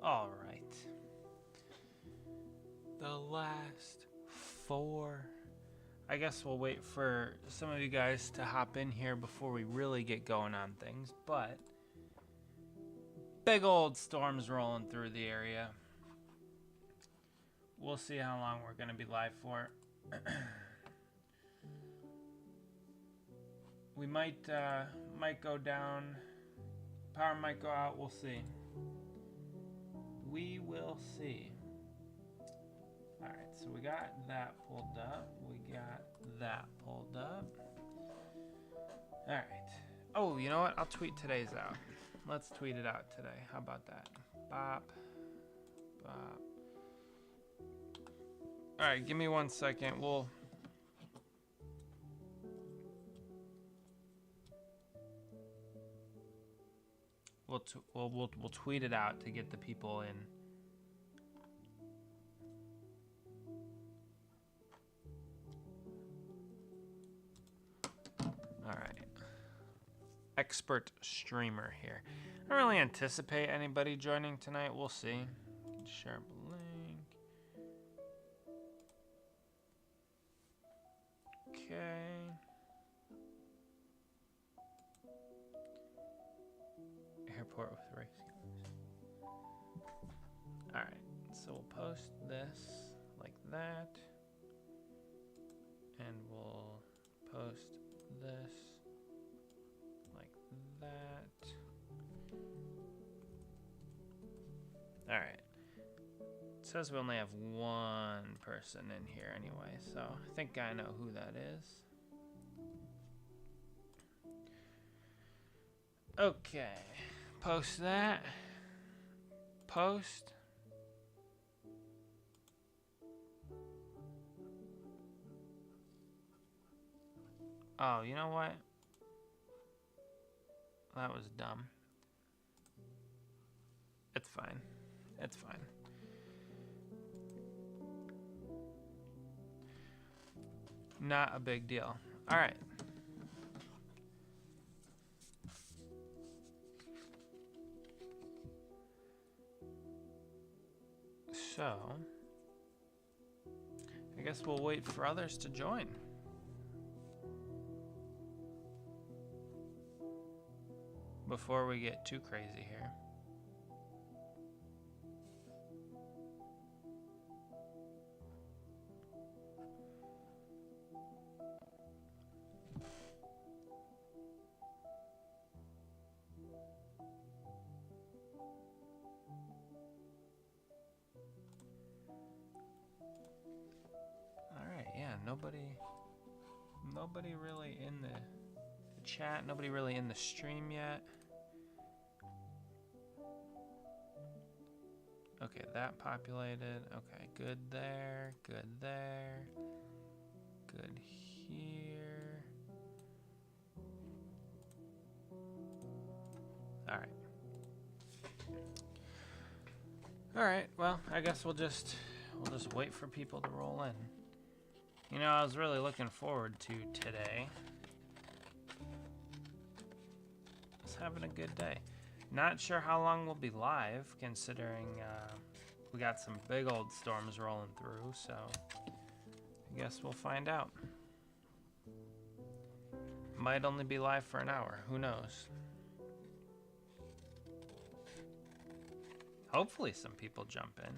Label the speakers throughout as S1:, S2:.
S1: All right. The last 4. I guess we'll wait for some of you guys to hop in here before we really get going on things, but big old storms rolling through the area. We'll see how long we're going to be live for. We might go down. Power might go out. We'll see. We will see. All right, so we got that pulled up. We got that pulled up. All right. Oh, you know what? I'll tweet today's out. Let's tweet it out today. How about that? Bop. Bop. All right, give me 1 second. We'll tweet it out to get the people in. All right. Expert streamer here. I don't really anticipate anybody joining tonight. We'll see. Share link. Okay. Airport with race. Alright, so we'll post this like that. And we'll post this like that. Alright. It says we only have 1 person in here anyway, so I think I know who that is. Okay. Post that. Post. Oh, you know what? That was dumb. It's fine. It's fine. Not a big deal. All right. So, I guess we'll wait for others to join. Before we get too crazy here. Nobody really in the chat. Nobody really in the stream yet. Okay, that populated. Okay, good there. Good there. Good here. All right. All right. Well, I guess we'll just wait for people to roll in. You know, I was really looking forward to today. Just having a good day. Not sure how long we'll be live, considering we got some big old storms rolling through, so I guess we'll find out. Might only be live for an hour. Who knows? Hopefully some people jump in.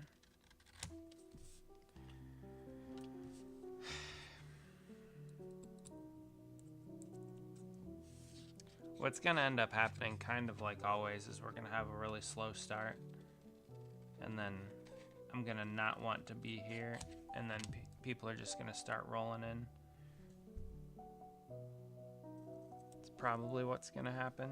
S1: What's going to end up happening, kind of like always, is we're going to have a really slow start. And then I'm going to not want to be here. And then people are just going to start rolling in. It's probably what's going to happen.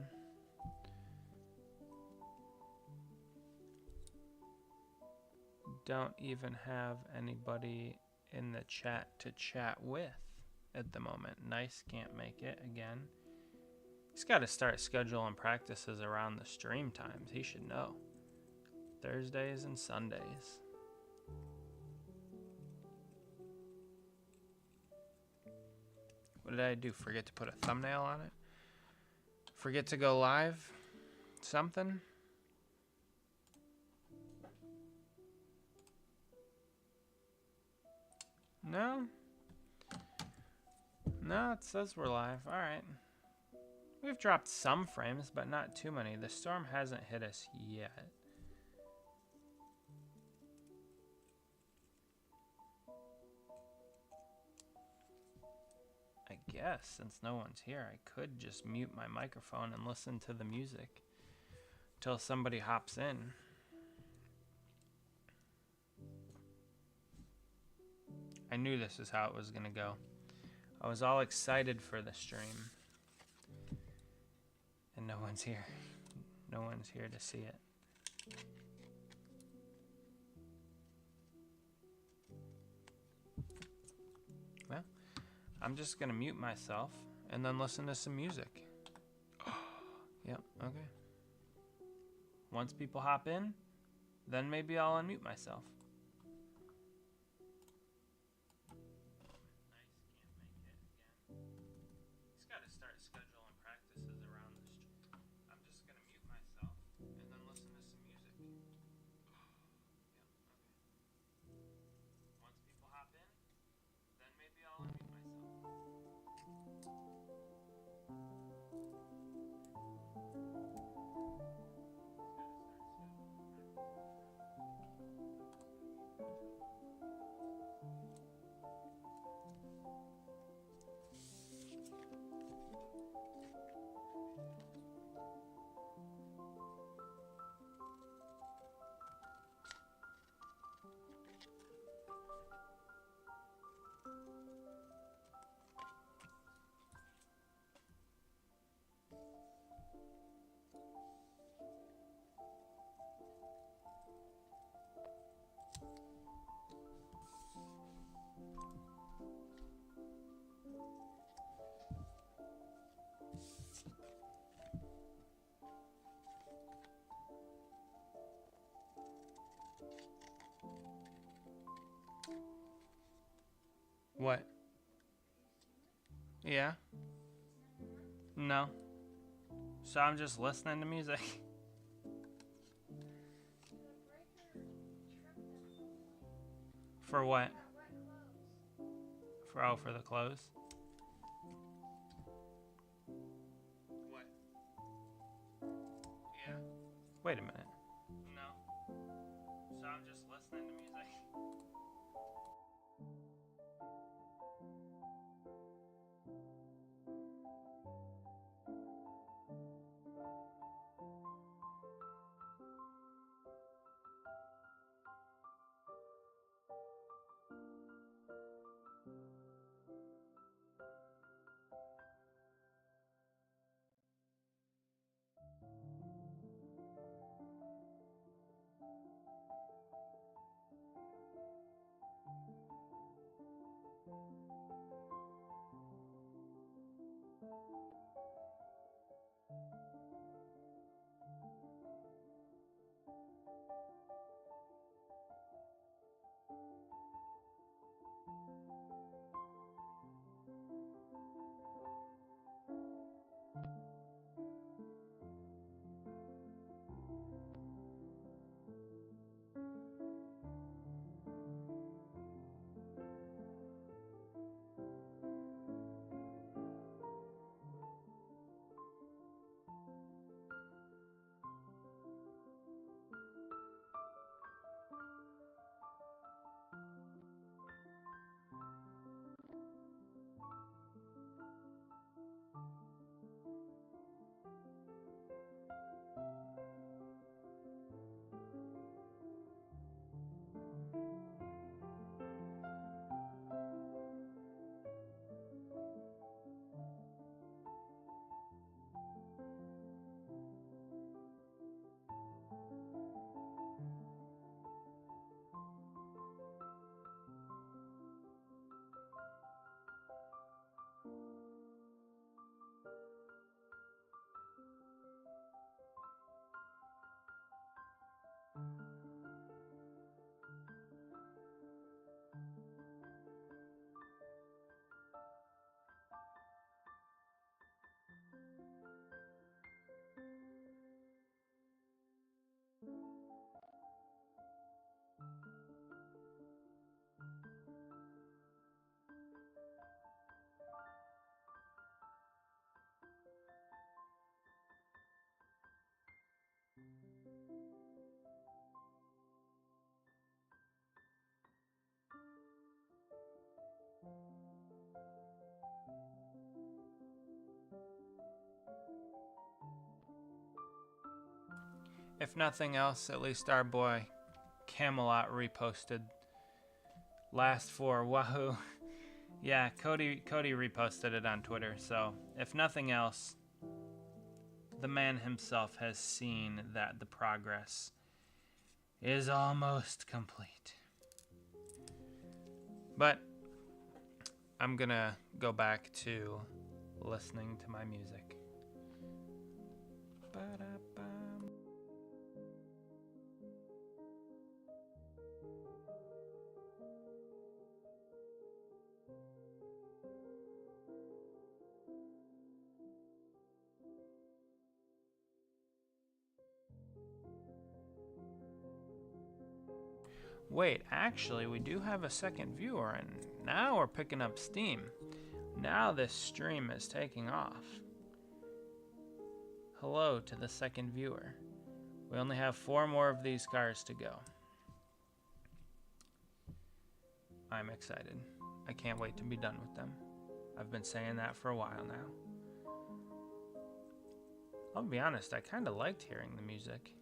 S1: Don't even have anybody in the chat to chat with at the moment. Nice can't make it again. He's got to start scheduling practices around the stream times. He should know. Thursdays and Sundays. What did I do? Forget to put a thumbnail on it? Forget to go live? Something? No? No, it says we're live. Alright. We've dropped some frames, but not too many. The storm hasn't hit us yet. I guess, since no one's here, I could just mute my microphone and listen to the music until somebody hops in. I knew this is how it was going to go. I was all excited for the stream. And no one's here. No one's here to see it. Well, I'm just going to mute myself and then listen to some music. Yep, okay. Once people hop in, then maybe I'll unmute myself. What? Yeah? No. So I'm just listening to music. For what? For the clothes? What? Yeah? Wait a minute. No. So I'm just listening to music. if nothing else, at least our boy Camelot reposted last four. Wahoo. Yeah, Cody reposted it on Twitter. So if nothing else, the man himself has seen that the progress is almost complete. But I'm gonna go back to listening to my music. Ba-da-ba. Wait, actually, we do have a second viewer, and now we're picking up steam. Now this stream is taking off. Hello to the second viewer. We only have 4 more of these cars to go. I'm excited. I can't wait to be done with them. I've been saying that for a while now. I'll be honest, I kind of liked hearing the music.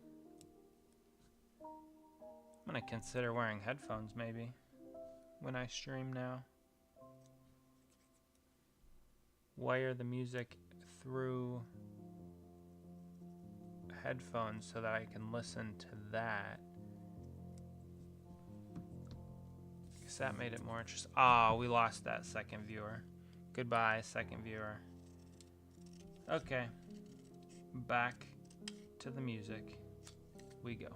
S1: I'm gonna consider wearing headphones maybe when I stream now. Wire the music through headphones so that I can listen to that. Because that made it more interesting. Oh, we lost that second viewer. Goodbye, second viewer. Okay. Back to the music we go.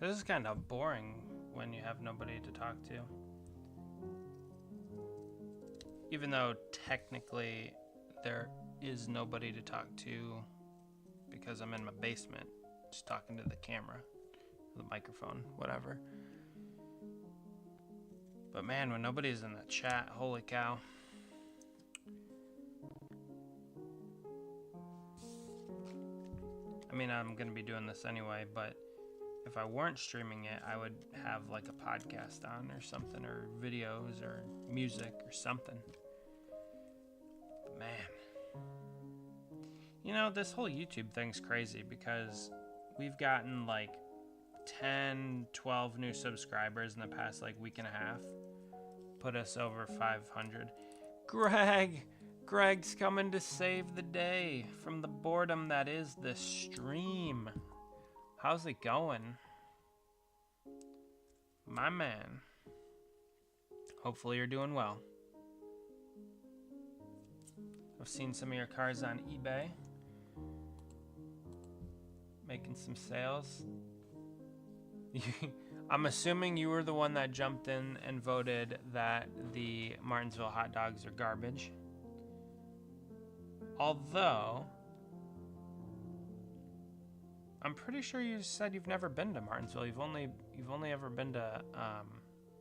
S1: This is kind of boring. when you have nobody to talk to. Even though technically there is nobody to talk to because I'm in my basement, just talking to the camera, the microphone, whatever. But man, when nobody's in the chat, holy cow. I mean, I'm going to be doing this anyway, but if I weren't streaming it, I would have like a podcast on or something, or videos or music or something. But man, you know, this whole YouTube thing's crazy because we've gotten like 10, 12 new subscribers in the past like week and a half. Put us over 500. Greg's coming to save the day from the boredom that is this stream. How's it going? My man. Hopefully you're doing well. I've seen some of your cars on eBay. Making some sales. I'm assuming you were the one that jumped in and voted that the Martinsville hot dogs are garbage. Although, I'm pretty sure you said you've never been to Martinsville. You've only ever been to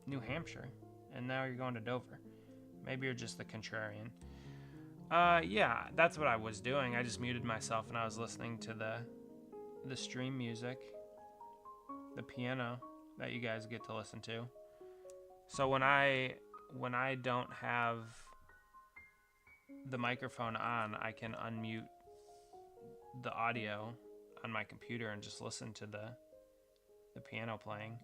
S1: New Hampshire, and now you're going to Dover. Maybe you're just the contrarian. Yeah, that's what I was doing. I just muted myself and I was listening to the stream music, the piano that you guys get to listen to. So when I don't have the microphone on, I can unmute the audio on my computer and just listen to the piano playing,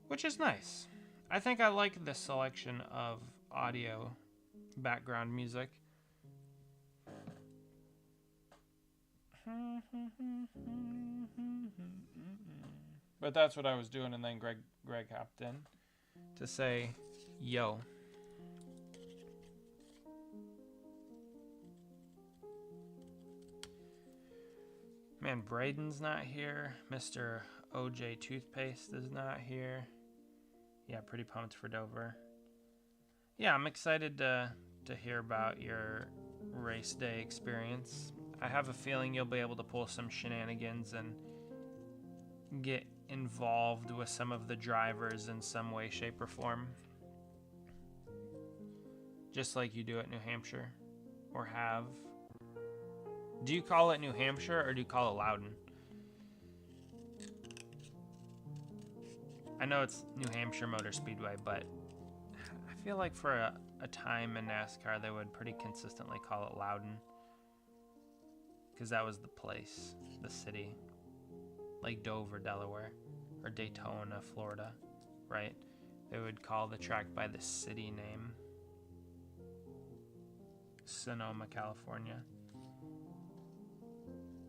S1: which is nice. I think I like the selection of audio background music. But that's what I was doing, and then Greg hopped in to say, yo. Man, Braden's not here. Mr. OJ Toothpaste is not here. Yeah, pretty pumped for Dover. Yeah, I'm excited to hear about your race day experience. I have a feeling you'll be able to pull some shenanigans and get involved with some of the drivers in some way, shape, or form. Just like you do at New Hampshire, or have. Do you call it New Hampshire, or do you call it Loudon? I know it's New Hampshire Motor Speedway, but I feel like for a time in NASCAR, they would pretty consistently call it Loudon. Because that was the place, the city. Like Dover, Delaware, or Daytona, Florida, right? They would call the track by the city name. Sonoma, California.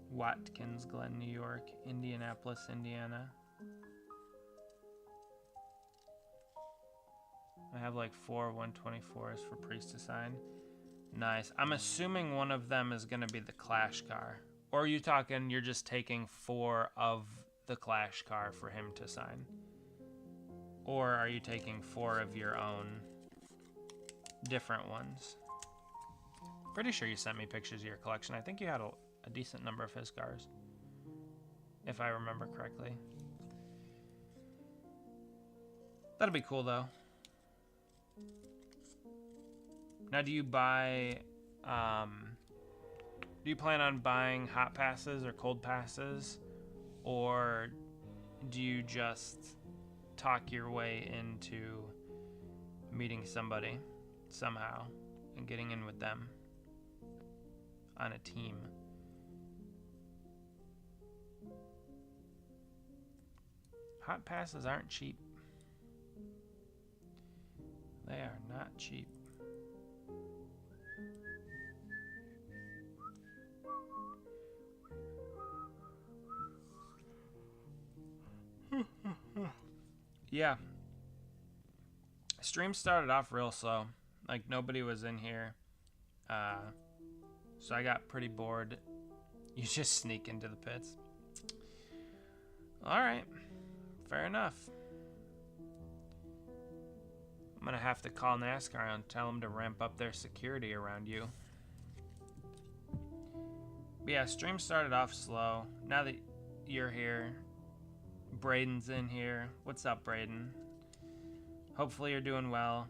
S1: Watkins Glen, New York. Indianapolis, Indiana. I have like 4 124s for Priest to sign. Nice. I'm assuming one of them is going to be the Clash car. Or are you talking you're just taking 4 of the Clash car for him to sign? Or are you taking 4 of your own different ones? Pretty sure you sent me pictures of your collection. I think you had a decent number of his cars, if I remember correctly. That'll be cool though. Now, do you buy, do you plan on buying hot passes or cold passes? Or do you just talk your way into meeting somebody somehow and getting in with them on a team? Hot passes aren't cheap. They are not cheap. Yeah. Stream started off real slow. Like, nobody was in here. So I got pretty bored. You just sneak into the pits. Alright. Fair enough. I'm gonna have to call NASCAR and tell them to ramp up their security around you. But yeah, stream started off slow. Now that you're here, Braden's in here. What's up, Braden? Hopefully you're doing well.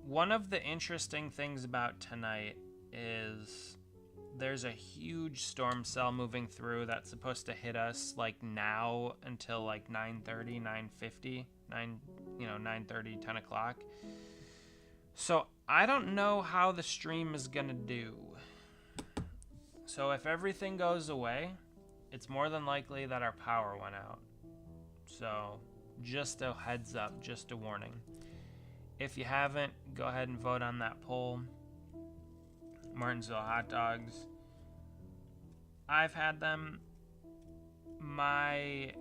S1: One of the interesting things about tonight is there's a huge storm cell moving through that's supposed to hit us like now until like 9:30, 9:50, 9:30, 10 o'clock. So I don't know how the stream is gonna do. So if everything goes away, it's more than likely that our power went out. So just a heads up, just a warning. If you haven't, go ahead and vote on that poll. Martinsville hot dogs. I've had them. My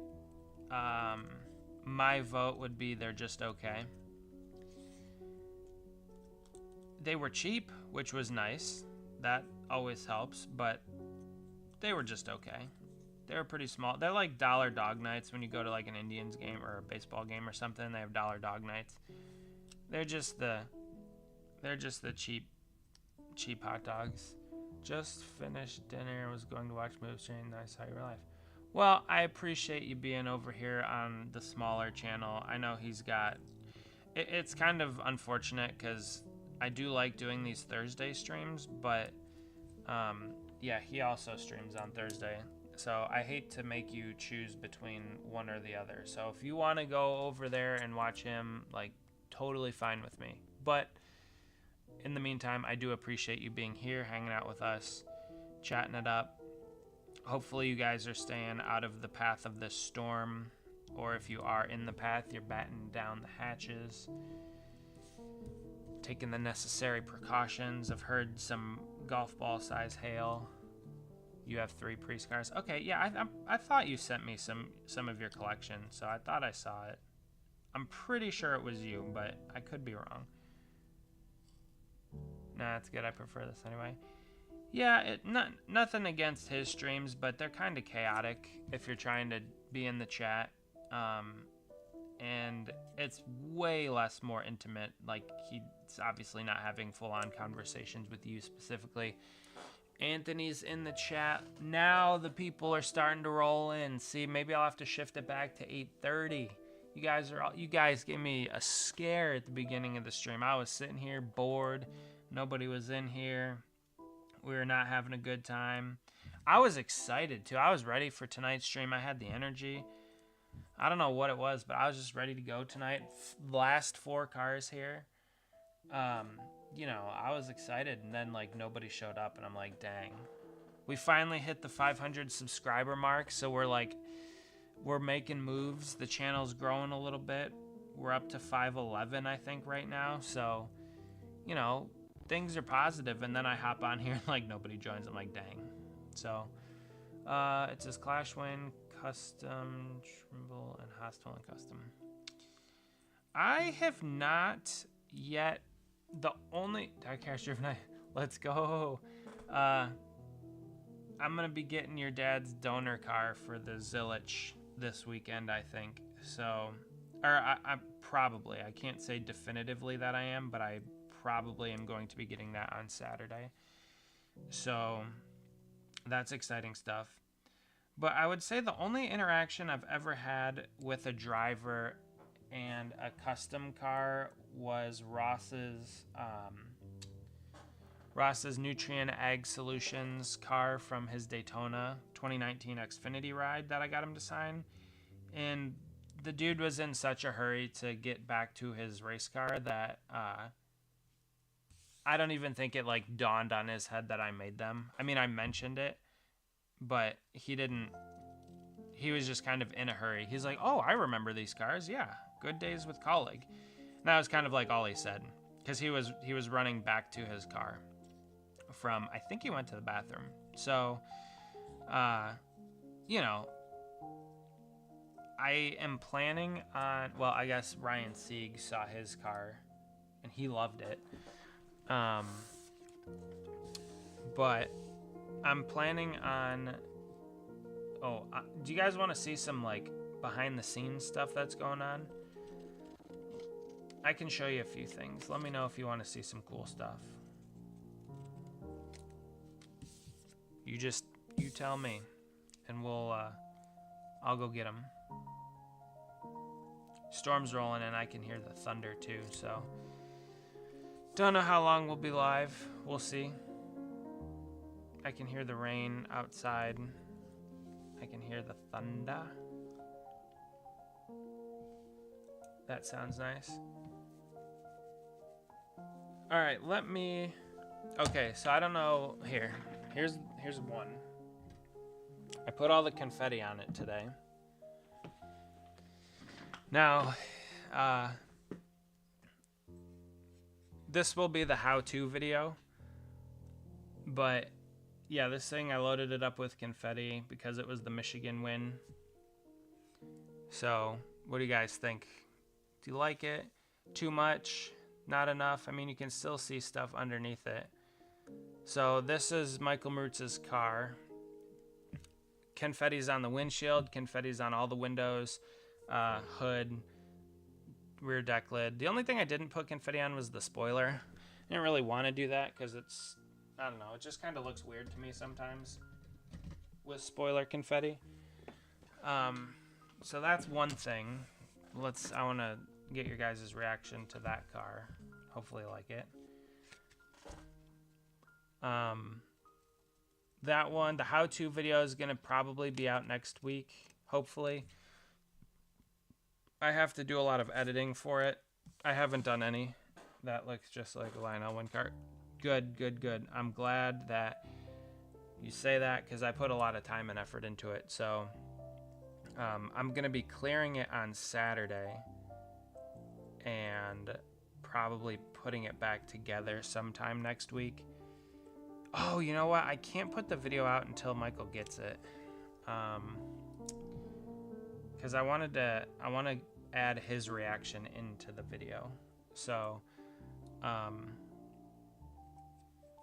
S1: vote would be they're just okay. They were cheap, which was nice. That always helps, but they were just okay. They were pretty small. They're like dollar dog nights when you go to like an Indians game or a baseball game or something. They have dollar dog nights. They're just the cheap hot dogs. Just finished dinner. Was going to watch movies. Nice how your life. Well, I appreciate you being over here on the smaller channel. I know he's got. It's kind of unfortunate because I do like doing these Thursday streams, but yeah, he also streams on Thursday. So I hate to make you choose between one or the other. So if you want to go over there and watch him, like, totally fine with me. But in the meantime, I do appreciate you being here, hanging out with us, chatting it up. Hopefully you guys are staying out of the path of this storm, or if you are in the path, you're battening down the hatches, taking the necessary precautions. I've heard some golf ball size hail. You have 3 pre-scars. Okay, yeah, I thought you sent me some of your collection, so I thought I saw it. I'm pretty sure it was you, but I could be wrong. Nah, it's good. I prefer this anyway. Yeah, nothing against his streams, but they're kind of chaotic if you're trying to be in the chat. And it's way less more intimate. Like, he's obviously not having full-on conversations with you specifically. Anthony's in the chat. Now the people are starting to roll in. See, maybe I'll have to shift it back to 8:30. You guys gave me a scare at the beginning of the stream. I was sitting here bored. Nobody was in here. We were not having a good time. I was excited too. I was ready for tonight's stream. I had the energy. I don't know what it was, but I was just ready to go tonight. Last 4 cars here. You know, I was excited, and then like nobody showed up, and I'm like, dang. We finally hit the 500 subscriber mark, so we're making moves. The channel's growing a little bit. We're up to 511, I think, right now. So, you know, things are positive, and then I hop on here and like nobody joins. I'm like, dang. So, it says Clash Win, Custom, Trimble, and Hostile and Custom. I have not yet. The only diecast driven night. Let's go. I'm gonna be getting your dad's donor car for the Zillich this weekend, I think. So, or I probably. I can't say definitively that I am, but I probably am going to be getting that on Saturday. So that's exciting stuff. But I would say the only interaction I've ever had with a driver and a custom car was Ross's Nutrient Ag Solutions car from his Daytona 2019 Xfinity ride that I got him to sign. And the dude was in such a hurry to get back to his race car that I don't even think it like dawned on his head that I made them. I mean, I mentioned it, but he didn't. He was just kind of in a hurry. He's like, oh, I remember these cars. Yeah, good days with colleague. And that was kind of like all he said, because he was running back to his car from, I think he went to the bathroom. So, you know, I am planning on, well, I guess Ryan Sieg saw his car and he loved it. But I'm planning on, do you guys want to see some like behind the scenes stuff that's going on? I can show you a few things. Let me know if you want to see some cool stuff. You tell me, and I'll go get them. Storm's rolling and I can hear the thunder too, so don't know how long we'll be live. We'll see. I can hear the rain outside. I can hear the thunder. That sounds nice. All right, okay, so I don't know, here's one. I put all the confetti on it today. Now, this will be the how-to video, but yeah, this thing, I loaded it up with confetti because it was the Michigan win. So, what do you guys think? Do you like it? Too much? Not enough? I mean, you can still see stuff underneath it. So, this is Michael Marutz's car. Confetti's on the windshield. Confetti's on all the windows, hood, rear deck lid. The only thing I didn't put confetti on was the spoiler. I didn't really want to do that because it's, I don't know, it just kind of looks weird to me sometimes with spoiler confetti. So that's one thing. I want to get your guys' reaction to that car. Hopefully you like it. That one, the how-to video is going to probably be out next week, hopefully. I have to do a lot of editing for it. I haven't done any. That looks just like a Lionel win cart. Good, good, good. I'm glad that you say that because I put a lot of time and effort into it. So I'm going to be clearing it on Saturday and probably putting it back together sometime next week. Oh, you know what? I can't put the video out until Michael gets it. Because I want to add his reaction into the video. So,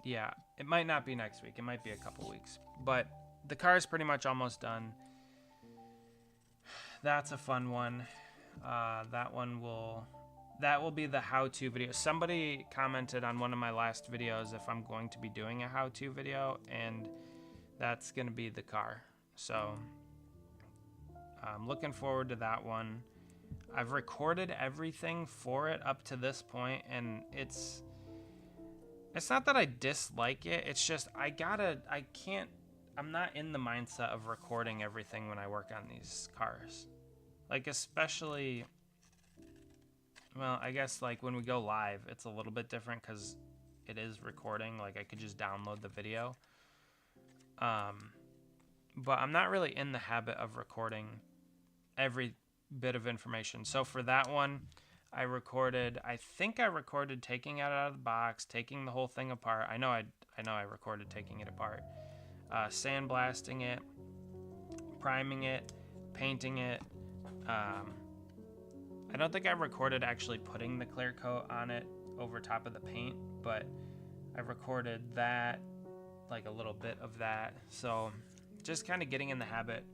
S1: yeah, it might not be next week. It might be a couple weeks. But the car is pretty much almost done. That's a fun one. That will be the how-to video. Somebody commented on one of my last videos if I'm going to be doing a how-to video, and that's going to be the car. So I'm looking forward to that one. I've recorded everything for it up to this point, and it's not that I dislike it. It's just I'm not in the mindset of recording everything when I work on these cars. Like, especially, well, I guess like when we go live, it's a little bit different because it is recording. Like, I could just download the video. But I'm not really in the habit of recording every bit of information. So for that one, I think I recorded taking it out of the box, taking the whole thing apart. I know I recorded taking it apart. Sandblasting it, priming it, painting it. I don't think I recorded actually putting the clear coat on it over top of the paint, but I recorded that, like a little bit of that. So just kind of getting in the habit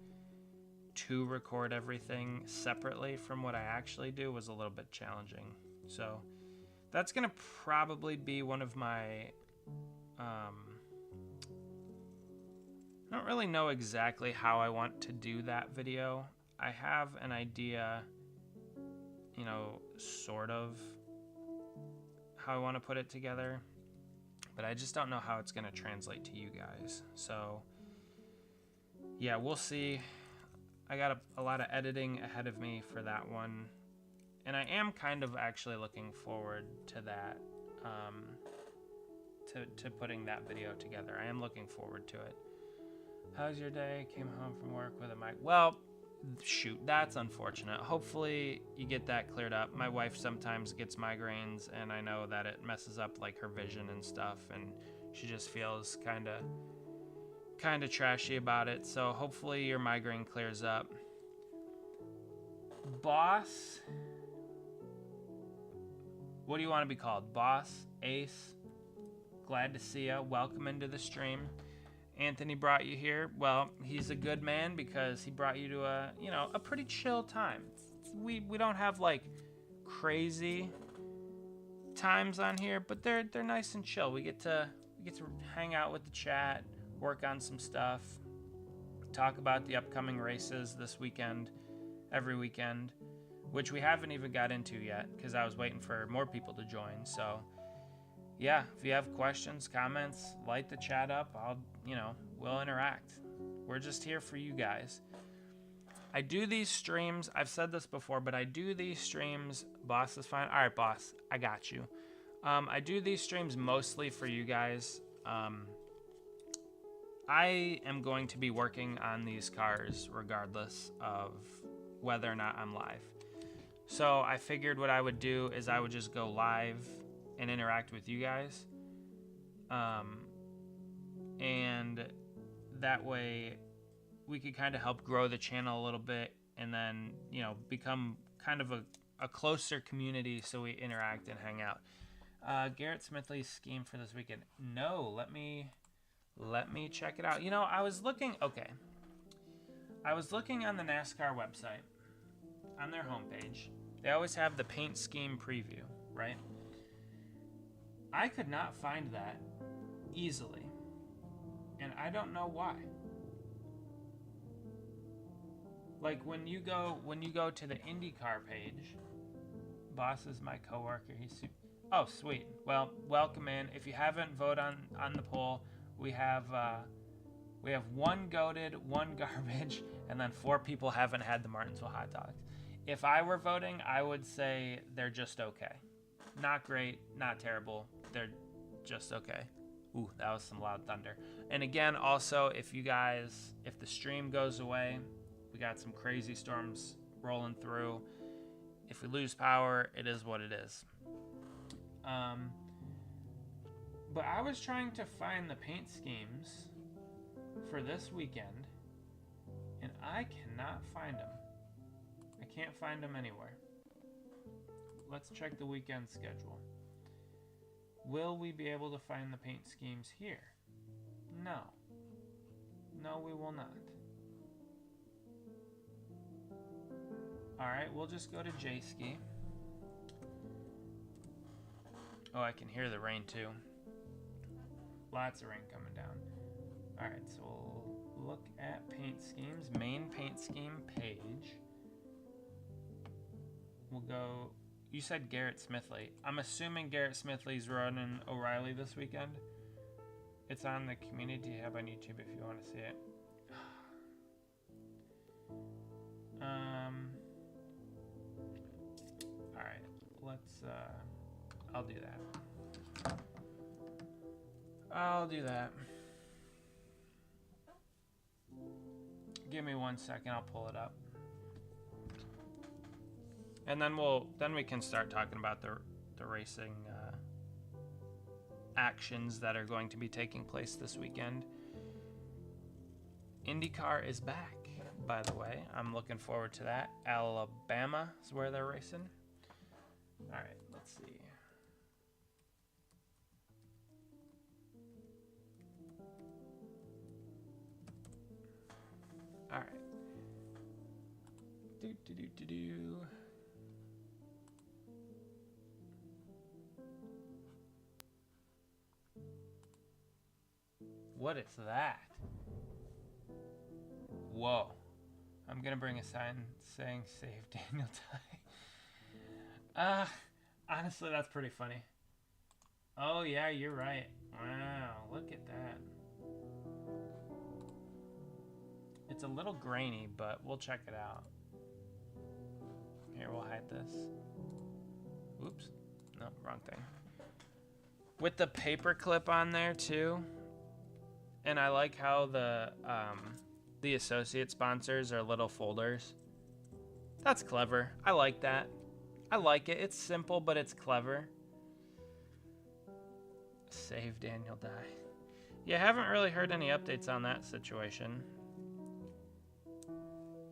S1: to record everything separately from what I actually do was a little bit challenging. So that's going to probably be one of my, I don't really know exactly how I want to do that video. I have an idea, you know, sort of how I want to put it together, but I just don't know how it's going to translate to you guys. So yeah, we'll see. I got a lot of editing ahead of me for that one, and I am kind of actually looking forward to that, to putting that video together. I am looking forward to it. How's your day? Came home from work with a mic. Well, shoot, that's unfortunate. Hopefully you get that cleared up. My wife sometimes gets migraines, and I know that it messes up like her vision and stuff, and she just feels kind of trashy about it. So hopefully your migraine clears up. Boss, what do you want to be called? Boss, Ace, glad to see you. Welcome into the stream. Anthony brought you here. Well, he's a good man because he brought you to a pretty chill time. We don't have like crazy times on here, but they're nice and chill. We get to hang out with the chat, work on some stuff, talk about the upcoming races this weekend, every weekend, which we haven't even got into yet because I was waiting for more people to join. So yeah, if you have questions, comments, light the chat up. We'll interact. We're just here for you guys. I do these streams. I've said this before, but I do these streams. Boss is fine. All right, boss, I got you. I do these streams mostly for you guys. I am going to be working on these cars regardless of whether or not I'm live. So I figured what I would do is I would just go live and interact with you guys. And that way we could kind of help grow the channel a little bit and then, become kind of a closer community so we interact and hang out. Garrett Smithley's scheme for this weekend. No, let me check it out. I was looking on the NASCAR website on their homepage. They always have the paint scheme preview, right? I could not find that easily, and I don't know why. Like when you go to the IndyCar page, boss is my coworker. He's super. Oh, sweet. Well, welcome in. If you haven't voted on the poll, we have 1 goated, 1 garbage, and then 4 people haven't had the Martinsville hot dogs. If I were voting, I would say they're just okay. Not great, not terrible. They're just okay. Ooh, that was some loud thunder. And again, also, if the stream goes away, we got some crazy storms rolling through. If we lose power, it is what it is. But I was trying to find the paint schemes for this weekend, and I cannot find them. I can't find them anywhere. Let's check the weekend schedule. Will we be able to find the paint schemes here? No. No, we will not. Alright, we'll just go to J-Ski. Oh, I can hear the rain too. Lots of rain coming down. Alright, so we'll look at paint schemes. Main paint scheme page. We'll go... You said Garrett Smithley. I'm assuming Garrett Smithley's running O'Reilly this weekend. It's on the community tab on YouTube if you want to see it. Alright, let's... I'll do that. I'll do that. Give me 1 second, I'll pull it up. And then we can start talking about the racing actions that are going to be taking place this weekend. IndyCar is back, by the way. I'm looking forward to that. Alabama is where they're racing. All right, let's see. All right. Do. What is that? Whoa. I'm gonna bring a sign saying save Daniel Dye. Honestly, that's pretty funny. Oh yeah, you're right. Wow, look at that. It's a little grainy, but we'll check it out. Here, we'll hide this. Oops. No, wrong thing. With the paper clip on there too. And I like how the associate sponsors are little folders. That's clever. I like that. I like it. It's simple, but it's clever. Save Daniel Dye. Yeah, I haven't really heard any updates on that situation.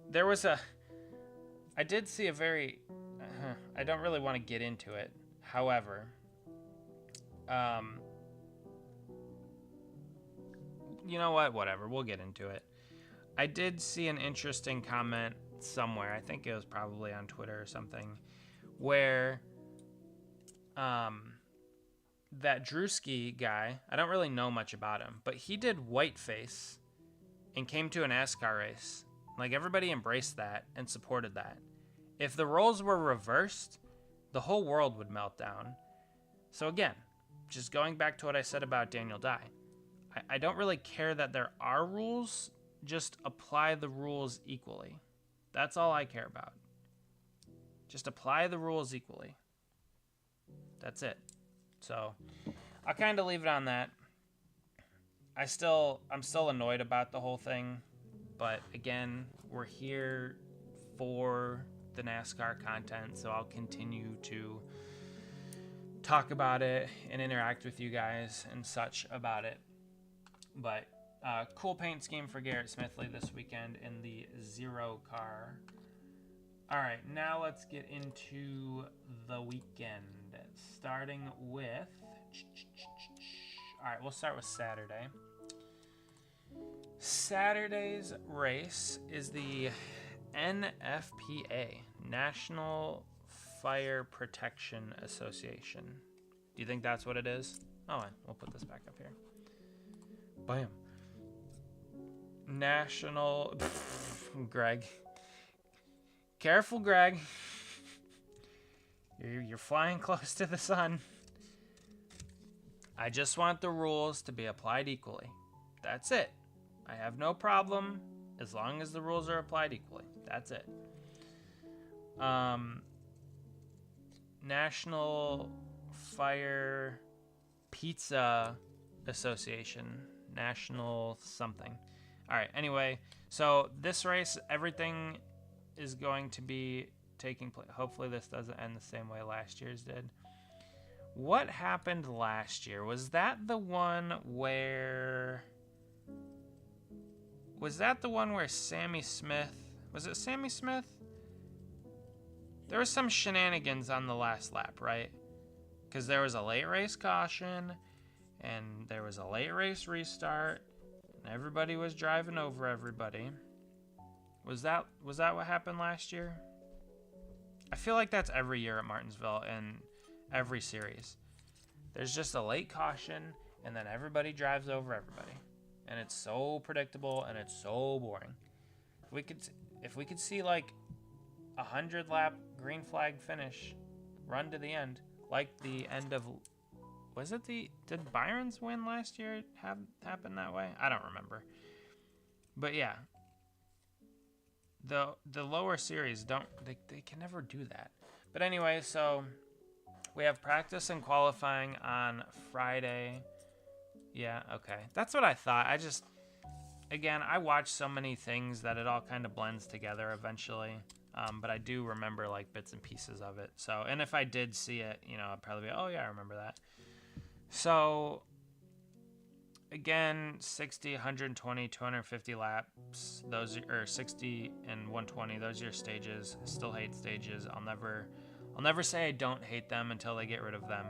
S1: There was I did see a very... I don't really want to get into it. However, you know what? Whatever. We'll get into it. I did see an interesting comment somewhere. I think it was probably on Twitter or something, where that Drewski guy, I don't really know much about him, but he did whiteface and came to a NASCAR race. Like, everybody embraced that and supported that. If the roles were reversed, the whole world would melt down. So again, just going back to what I said about Daniel Dye, I don't really care that there are rules, just apply the rules equally. That's all I care about. Just apply the rules equally. That's it. So I'll kind of leave it on that. I'm still annoyed about the whole thing, but again, we're here for the NASCAR content, so I'll continue to talk about it and interact with you guys and such about it. But cool paint scheme for Garrett Smithley this weekend in the 0 car. All right, now let's get into the weekend, starting with, all right, we'll start with Saturday. Saturday's race is the NFPA, National Fire Protection Association. Do you think that's what it is? Oh, we'll put this back up here. Bam. National... Greg. Careful, Greg. You're flying close to the sun. I just want the rules to be applied equally. That's it. I have no problem as long as the rules are applied equally. That's it. National Fire Pizza Association. National something. All right, anyway, so this race, everything is going to be taking place. Hopefully this doesn't end the same way last year's did. What happened last year? Was that the one where... Sammy Smith... Was it Sammy Smith? There was some shenanigans on the last lap, right? Because there was a late race caution, and there was a late race restart, and everybody was driving over everybody. Was that what happened last year? I feel like that's every year at Martinsville in every series. There's just a late caution, and then everybody drives over everybody. And it's so predictable, and it's so boring. If we could see like 100 lap green flag finish, run to the end, like the end of... Did Byron's win last year happen that way? I don't remember. But yeah. The lower series they can never do that. But anyway, so we have practice and qualifying on Friday. Yeah, okay. That's what I thought. I watch so many things that it all kind of blends together eventually. But I do remember like bits and pieces of it. So, and if I did see it, I'd probably be, oh yeah, I remember that. So again, 60, 120, 250 laps, those are 60 and 120, those are your stages. Still hate stages. I'll never say I don't hate them until they get rid of them.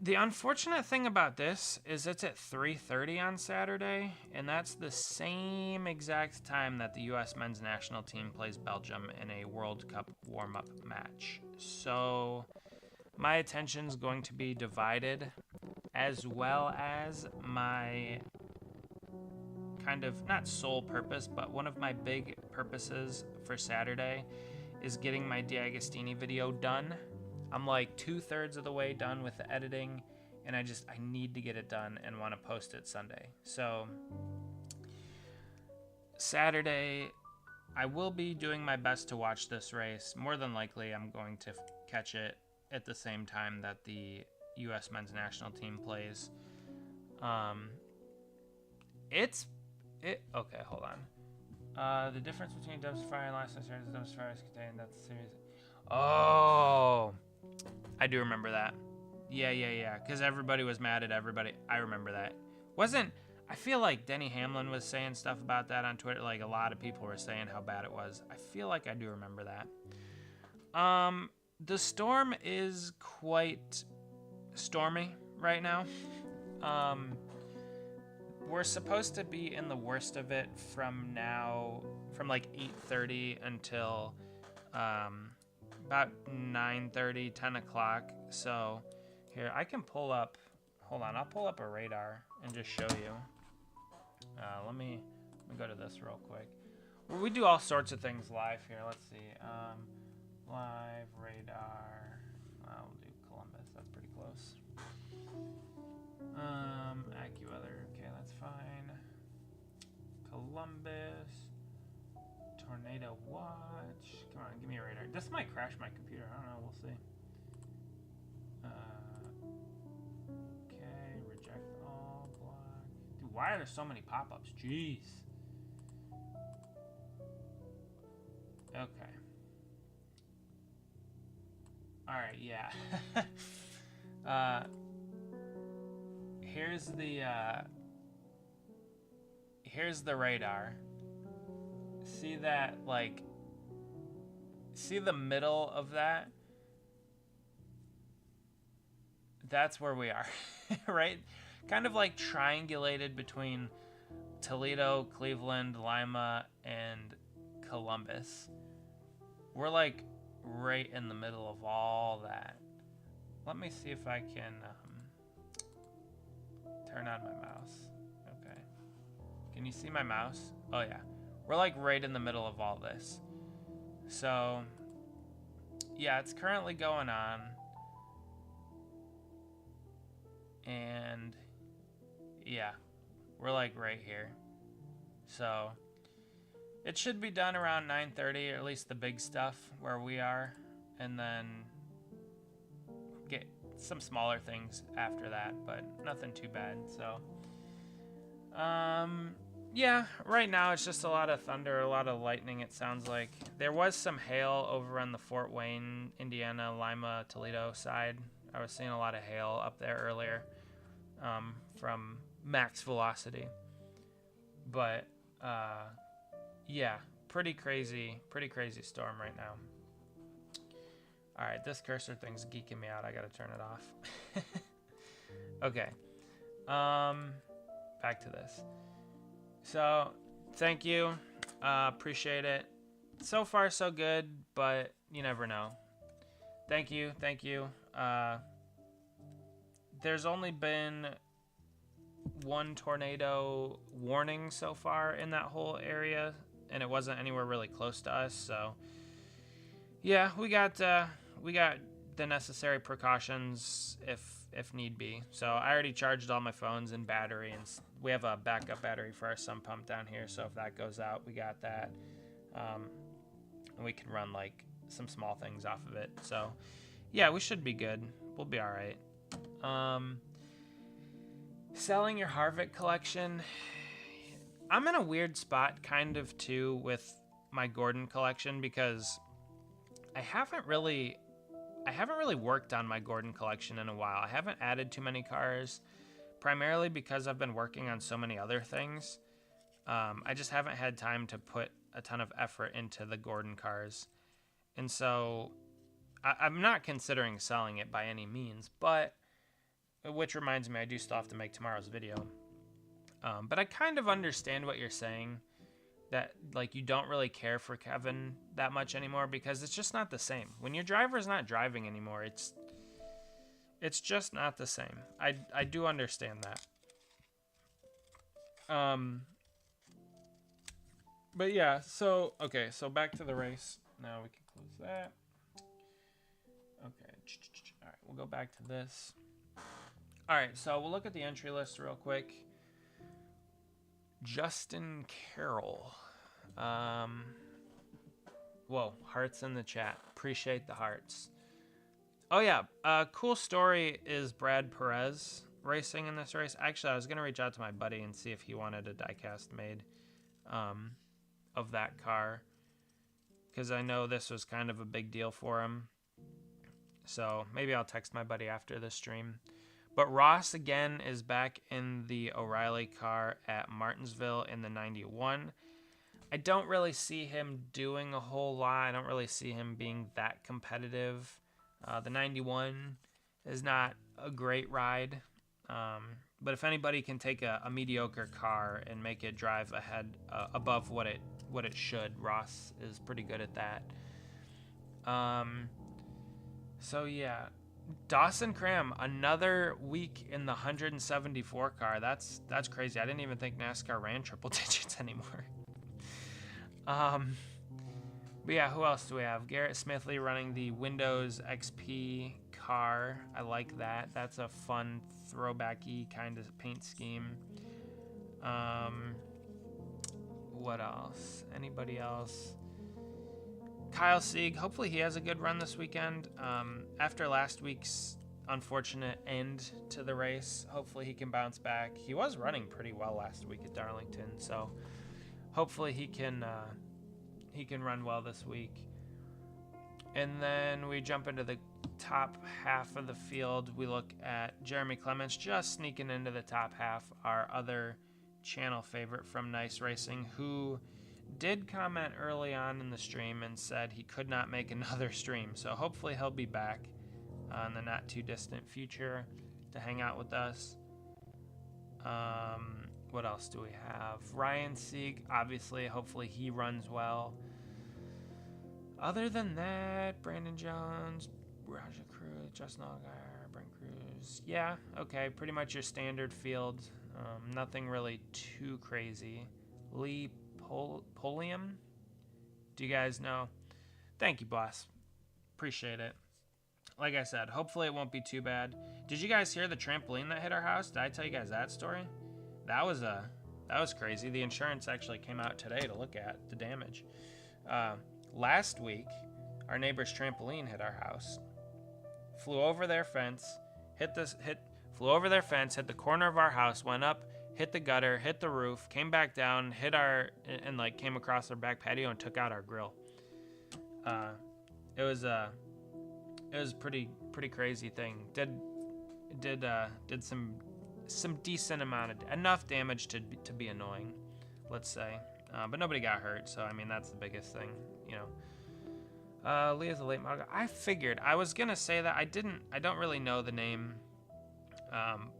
S1: The unfortunate thing about this is it's at 3:30 on Saturday, and that's the same exact time that the U.S. men's national team plays Belgium in a World Cup warm-up match. So my attention's going to be divided, as well as my kind of, not sole purpose, but one of my big purposes for Saturday is getting my D'Agostini video done. I'm like 2/3 of the way done with the editing, and I need to get it done and want to post it Sunday. So Saturday, I will be doing my best to watch this race. More than likely, I'm going to catch it at the same time that the U.S. men's national team plays. Okay, hold on. The difference between dumpster fire and license is dumpster fire is contained. That's the series. Oh, I do remember that. Yeah. Because everybody was mad at everybody. I remember that. I feel like Denny Hamlin was saying stuff about that on Twitter. Like, a lot of people were saying how bad it was. I feel like I do remember that. The storm is quite stormy right now. We're supposed to be in the worst of it from like 8:30 until about 9:30, 10 o'clock. So here, I can pull up, hold on, I'll pull up a radar and just show you. Let me go to this real quick. Well, we do all sorts of things live here. Let's see. Live radar. We'll do Columbus. That's pretty close. AccuWeather. Okay, that's fine. Columbus. Tornado watch. Come on, give me a radar. This might crash my computer. I don't know. We'll see. Okay, reject all. Block. Dude, why are there so many pop-ups? Jeez. Okay. All right, yeah. Here's the radar. See that, like, see the middle of that? That's where we are, right? Kind of like triangulated between Toledo, Cleveland, Lima, and Columbus. We're like right in the middle of all that. Let me see if I can turn on my mouse. Okay. Can you see my mouse? Oh yeah. We're like right in the middle of all this. So yeah, it's currently going on. And yeah, we're like right here. So it should be done around 9:30, or at least the big stuff where we are, and then get some smaller things after that, but nothing too bad. So yeah, right now it's just a lot of thunder, a lot of lightning, it sounds like. There was some hail over on the Fort Wayne, Indiana, Lima, Toledo side. I was seeing a lot of hail up there earlier from max velocity. But yeah, pretty crazy storm right now. All right, this cursor thing's geeking me out. I gotta turn it off. Okay, back to this. So thank you, appreciate it. So far so good, but you never know. Thank you. There's only been one tornado warning so far in that whole area, and it wasn't anywhere really close to us. So yeah, we got the necessary precautions if need be. So I already charged all my phones and battery, and we have a backup battery for our sump pump down here. So if that goes out, we got that, and we can run like some small things off of it. So yeah, we should be good. We'll be all right. Selling your Harvick collection. I'm in a weird spot kind of too with my Gordon collection, because I haven't really worked on my Gordon collection in a while. I haven't added too many cars, primarily because I've been working on so many other things. I just haven't had time to put a ton of effort into the Gordon cars. And so I'm not considering selling it by any means, but which reminds me, I do still have to make tomorrow's video. But I kind of understand what you're saying, that like you don't really care for Kevin that much anymore, because it's just not the same. When your driver's not driving anymore, it's just not the same. I do understand that. But yeah, so okay, so back to the race. Now we can close that. Okay. All right, we'll go back to this. All right, so we'll look at the entry list real quick. Justin Carroll. Whoa, hearts in the chat. Appreciate the hearts. Oh yeah, cool story is Brad Perez racing in this race. Actually, I was gonna reach out to my buddy and see if he wanted a diecast made of that car, because I know this was kind of a big deal for him. So maybe I'll text my buddy after the stream. But Ross again is back in the O'Reilly car at Martinsville in the 91. I don't really see him doing a whole lot. I don't really see him being that competitive. The 91 is not a great ride. But if anybody can take a mediocre car and make it drive ahead above what it should, Ross is pretty good at that. So yeah, Dawson Cram, another week in the 174 car. That's crazy. I didn't even think NASCAR ran triple digits anymore. But yeah, who else do we have? Garrett Smithley running the Windows XP car. I like that. That's a fun throwbacky kind of paint scheme. What else? Anybody else? Kyle Sieg, hopefully he has a good run this weekend. After last week's unfortunate end to the race, hopefully he can bounce back. He was running pretty well last week at Darlington, so hopefully he can run well this week. And then we jump into the top half of the field. We look at Jeremy Clements just sneaking into the top half, our other channel favorite from Nice Racing, who did comment early on in the stream and said he could not make another stream. So hopefully he'll be back in the not too distant future to hang out with us. What else do we have? Ryan Sieg, obviously, hopefully he runs well. Other than that, Brandon Jones, Raja Cruz, Justin Allgaier, Brent Cruz. Yeah, okay, pretty much your standard field. Nothing really too crazy. Lee Polium? Do you guys know? Thank you, boss. Appreciate it. Like I said, hopefully it won't be too bad. Did you guys hear the trampoline that hit our house? Did I tell you guys that story? That was crazy. The insurance actually came out today to look at the damage. Last week, our neighbor's trampoline hit our house. Flew over their fence, hit the corner of our house, went up, hit the gutter, hit the roof, came back down, came across our back patio and took out our grill. It was a pretty crazy thing. Did some decent amount of enough damage to be annoying, let's say. But nobody got hurt, so I mean that's the biggest thing, you know. Leah's a late model. I figured I was gonna say that. I don't really know the name,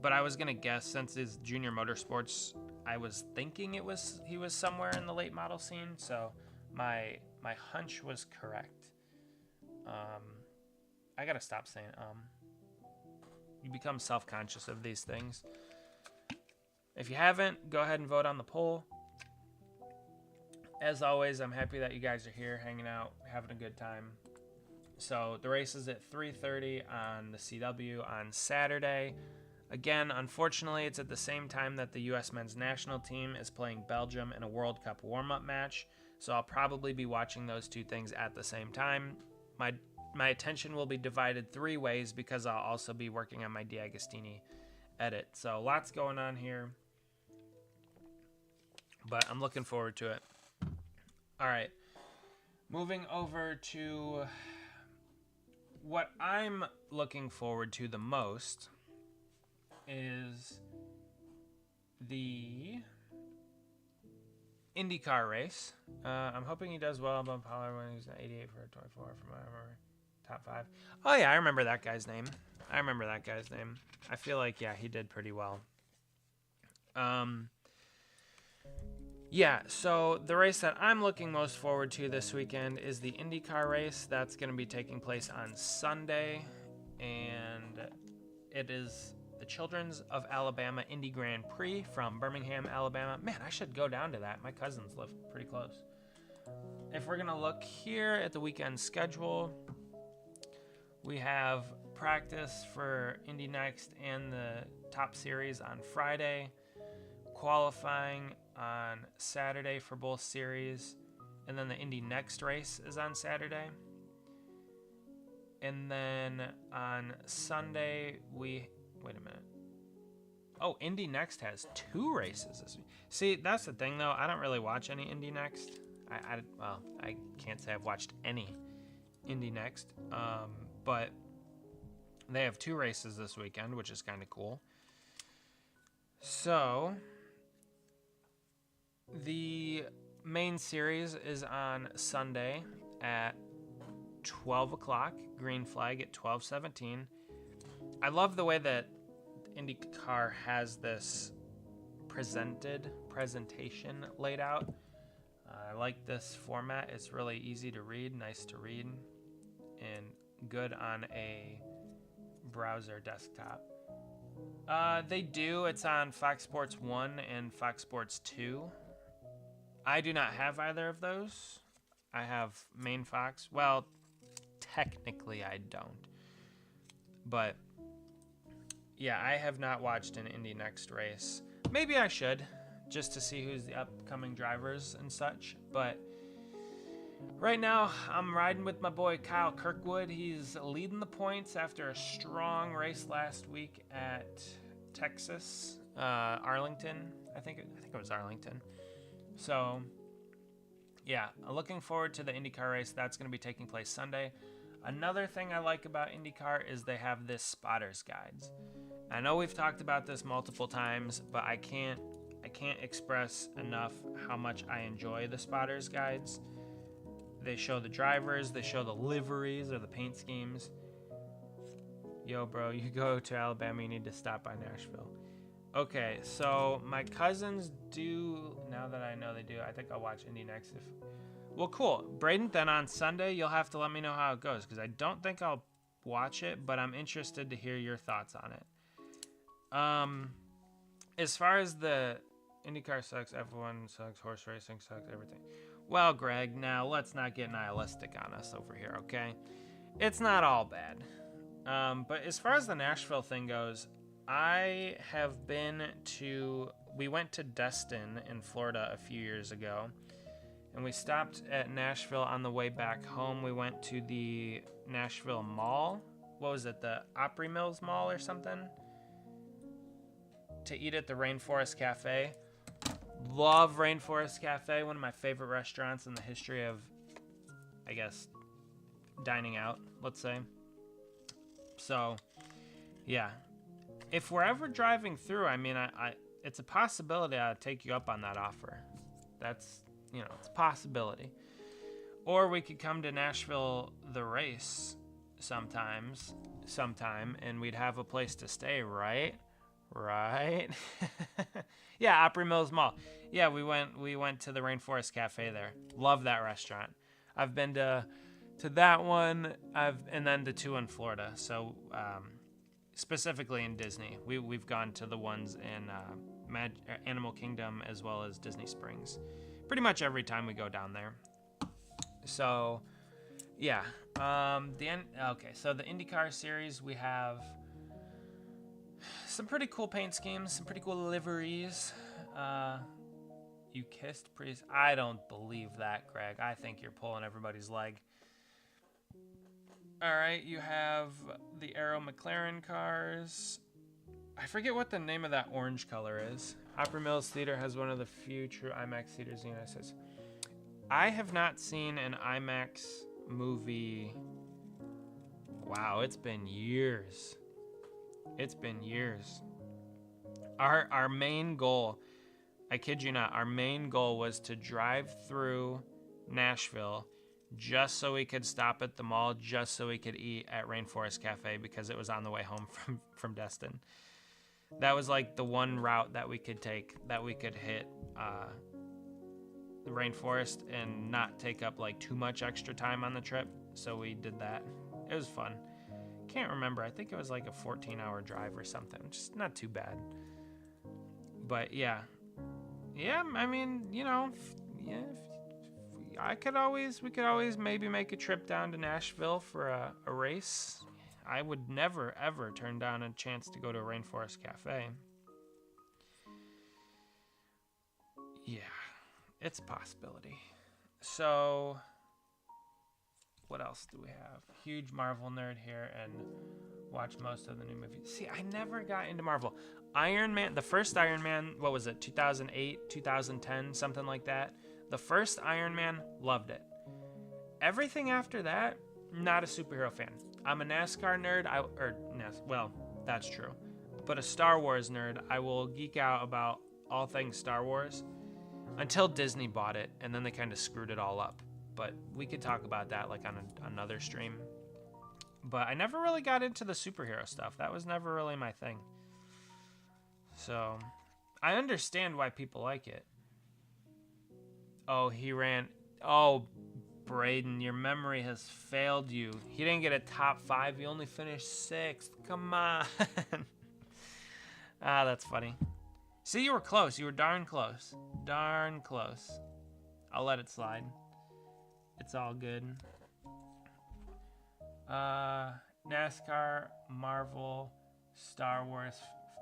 S1: but I was gonna guess since it's Junior Motorsports. I was thinking he was somewhere in the late model scene, so my hunch was correct. I gotta stop saying You become self-conscious of these things. If you haven't, go ahead and vote on the poll. As always, I'm happy that you guys are here hanging out, having a good time. So the race is at 3:30 on the CW on Saturday. Again, unfortunately, it's at the same time that the U.S. men's national team is playing Belgium in a World Cup warm-up match. So I'll probably be watching those two things at the same time. My attention will be divided three ways because I'll also be working on my D'Agostini edit. So lots going on here, but I'm looking forward to it. All right, moving over to what I'm looking forward to the most is the IndyCar race. I'm hoping he does well above Pollard when he's 88 for 24 from my top 5. Oh yeah, I remember that guy's name. I feel like, yeah, he did pretty well. Yeah, so the race that I'm looking most forward to this weekend is the IndyCar race. That's going to be taking place on Sunday, and it is the Children's of Alabama Indy Grand Prix from Birmingham, Alabama. Man, I should go down to that. My cousins live pretty close. If we're going to look here at the weekend schedule, we have practice for Indy Next and the Top Series on Friday, qualifying on Saturday for both series, and then the Indy Next race is on Saturday. And then on Sunday, wait a minute. Oh, Indy Next has 2 races this week. See, that's the thing, though. I don't really watch any Indy Next. I can't say I've watched any Indy Next. But they have 2 races this weekend, which is kind of cool. So the main series is on Sunday at 12 o'clock, green flag at 12:17. I love the way that IndyCar has this presentation laid out. I like this format. It's really easy to read, nice to read. and good on a browser desktop. They do. It's on Fox Sports 1 and Fox Sports 2. I do not have either of those. I have main Fox. Well, technically I don't. But yeah, I have not watched an Indy Next race. Maybe I should, just to see who's the upcoming drivers and such. But right now, I'm riding with my boy Kyle Kirkwood. He's leading the points after a strong race last week at Texas, Arlington. I think it was Arlington. So, yeah, looking forward to the IndyCar race. That's going to be taking place Sunday. Another thing I like about IndyCar is they have this spotters guides. I know we've talked about this multiple times, but I can't express enough how much I enjoy the spotters guides. They show the drivers, they show the liveries or the paint schemes. Yo, bro, you go to Alabama, you need to stop by Nashville. Okay, so my cousins do, now that I know they do, I think I'll watch Indy Next. Well, cool. Braden, then on Sunday, you'll have to let me know how it goes, because I don't think I'll watch it, but I'm interested to hear your thoughts on it. As far as the IndyCar sucks, F1 sucks, horse racing sucks, everything. Well, Greg, now let's not get nihilistic on us over here, okay? It's not all bad. But as far as the Nashville thing goes, I have been to, we went to Destin in Florida a few years ago, and we stopped at Nashville on the way back home. We went to the Nashville Mall. What was it, the Opry Mills Mall or something? To eat at the Rainforest Cafe. Love Rainforest Cafe, one of my favorite restaurants in the history of, I guess, dining out, let's say. So, yeah. If we're ever driving through, I mean, it's a possibility I'll take you up on that offer. That's, you know, it's a possibility. Or we could come to Nashville, the race, sometime, and we'd have a place to stay, right? Right? Yeah, Opry Mills Mall. Yeah, we went to the Rainforest Cafe there. Love that restaurant. I've been to that one, and then the two in Florida. So specifically in Disney, we've gone to the ones in Animal Kingdom as well as Disney Springs. Pretty much every time we go down there. So yeah, okay. So the IndyCar series, we have some pretty cool paint schemes, some pretty cool liveries. You kissed Priest? I don't believe that, Greg. I think you're pulling everybody's leg. All right, you have the Aero McLaren cars. I forget what the name of that orange color is. Opry Mills Theater has one of the few true IMAX theaters in the United States. I have not seen an IMAX movie. Wow, it's been years. It's been years. Our main goal, I kid you not, our main goal was to drive through Nashville just so we could stop at the mall, just so we could eat at Rainforest Cafe because it was on the way home from Destin. That was like the one route that we could take, that we could hit the rainforest and not take up like too much extra time on the trip. So we did that. It was fun. Can't remember. I think it was like a 14-hour drive or something. Just not too bad. But yeah. Yeah, I mean, you know, yeah, we could always maybe make a trip down to Nashville for a race. I would never, ever turn down a chance to go to a Rainforest Cafe. Yeah, it's a possibility. So, what else do we have? Huge Marvel nerd here and watch most of the new movies. See, I never got into Marvel. Iron Man, the first Iron Man, what was it, 2008, 2010, something like that. The first Iron Man, loved it. Everything after that, not a superhero fan. I'm a NASCAR nerd, well, that's true. But a Star Wars nerd, I will geek out about all things Star Wars until Disney bought it, and then they kind of screwed it all up. But we could talk about that like on another stream. But I never really got into the superhero stuff. That was never really my thing. So, I understand why people like it. Oh, he ran. Oh, Braden, your memory has failed you. He didn't get a top 5. He only finished 6th. Come on. Ah, that's funny. See, you were close. You were darn close. Darn close. I'll let it slide. It's all good. NASCAR, Marvel, Star Wars,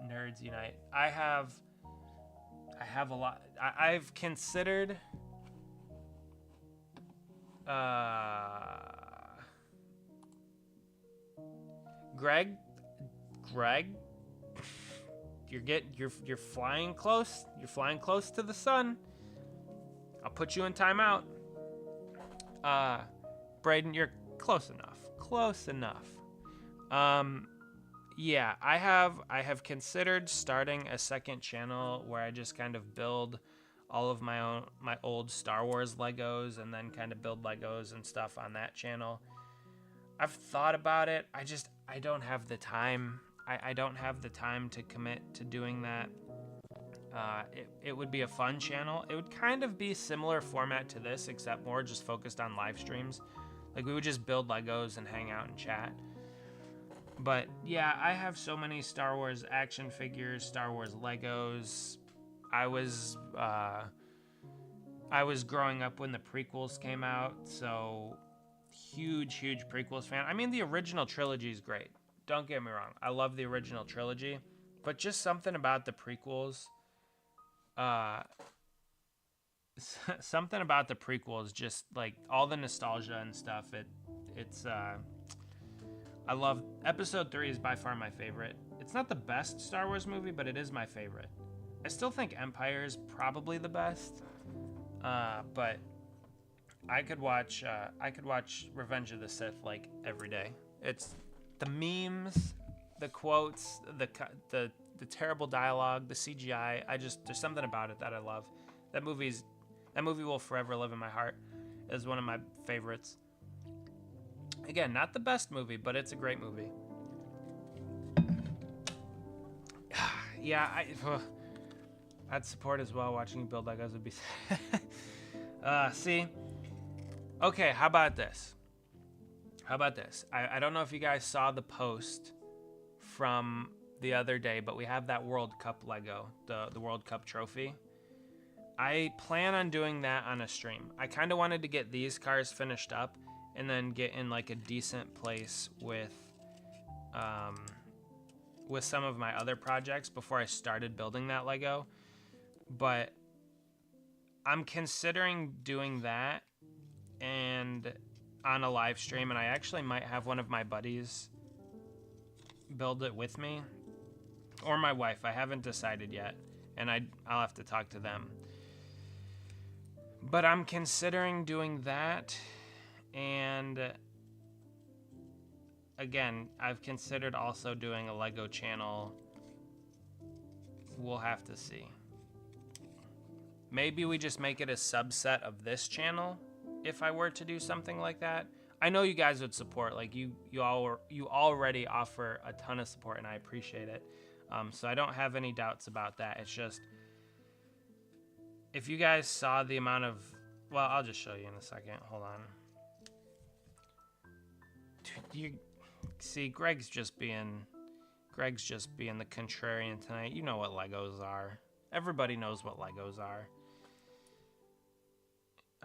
S1: Nerds Unite. I have a lot. I've considered Greg, you're flying close. You're flying close to the sun. I'll put you in timeout. Braden, you're close enough. Close enough. Yeah, I have considered starting a second channel where I just kind of build all of my old Star Wars Legos and then kind of build Legos and stuff on that channel. I've thought about it. I don't have the time. I don't have the time to commit to doing that. It would be a fun channel. It would kind of be similar format to this, except more just focused on live streams. Like, we would just build Legos and hang out and chat. But yeah, I have so many Star Wars action figures, Star Wars Legos. I was growing up when the prequels came out, so huge prequels fan. I mean, the original trilogy is great. Don't get me wrong. I love the original trilogy, but just something about the prequels, something about the prequels, just like all the nostalgia and stuff. I love Episode 3 is by far my favorite. It's not the best Star Wars movie, but it is my favorite. I still think Empire is probably the best, but I could watch Revenge of the Sith like every day. It's the memes, the quotes, the terrible dialogue, the CGI. There's something about it that I love. That movie will forever live in my heart as one of my favorites. Again, not the best movie, but it's a great movie. Yeah, I'd support as well. Watching you build Legos would be... see? Okay, how about this? I don't know if you guys saw the post from the other day, but we have that World Cup Lego, the World Cup trophy. I plan on doing that on a stream. I kind of wanted to get these cars finished up and then get in like a decent place with some of my other projects before I started building that Lego. But I'm considering doing that and on a live stream, and I actually might have one of my buddies build it with me, or my wife. I haven't decided yet, and I'll have to talk to them. But I'm considering doing that, and again, I've considered also doing a Lego channel. We'll have to see. Maybe we just make it a subset of this channel if I were to do something like that. I know you guys would support. Like, you already offer a ton of support, and I appreciate it. So I don't have any doubts about that. It's just, if you guys saw the amount of... Well, I'll just show you in a second. Hold on. You see, Greg's just being the contrarian tonight. You know what Legos are. Everybody knows what Legos are.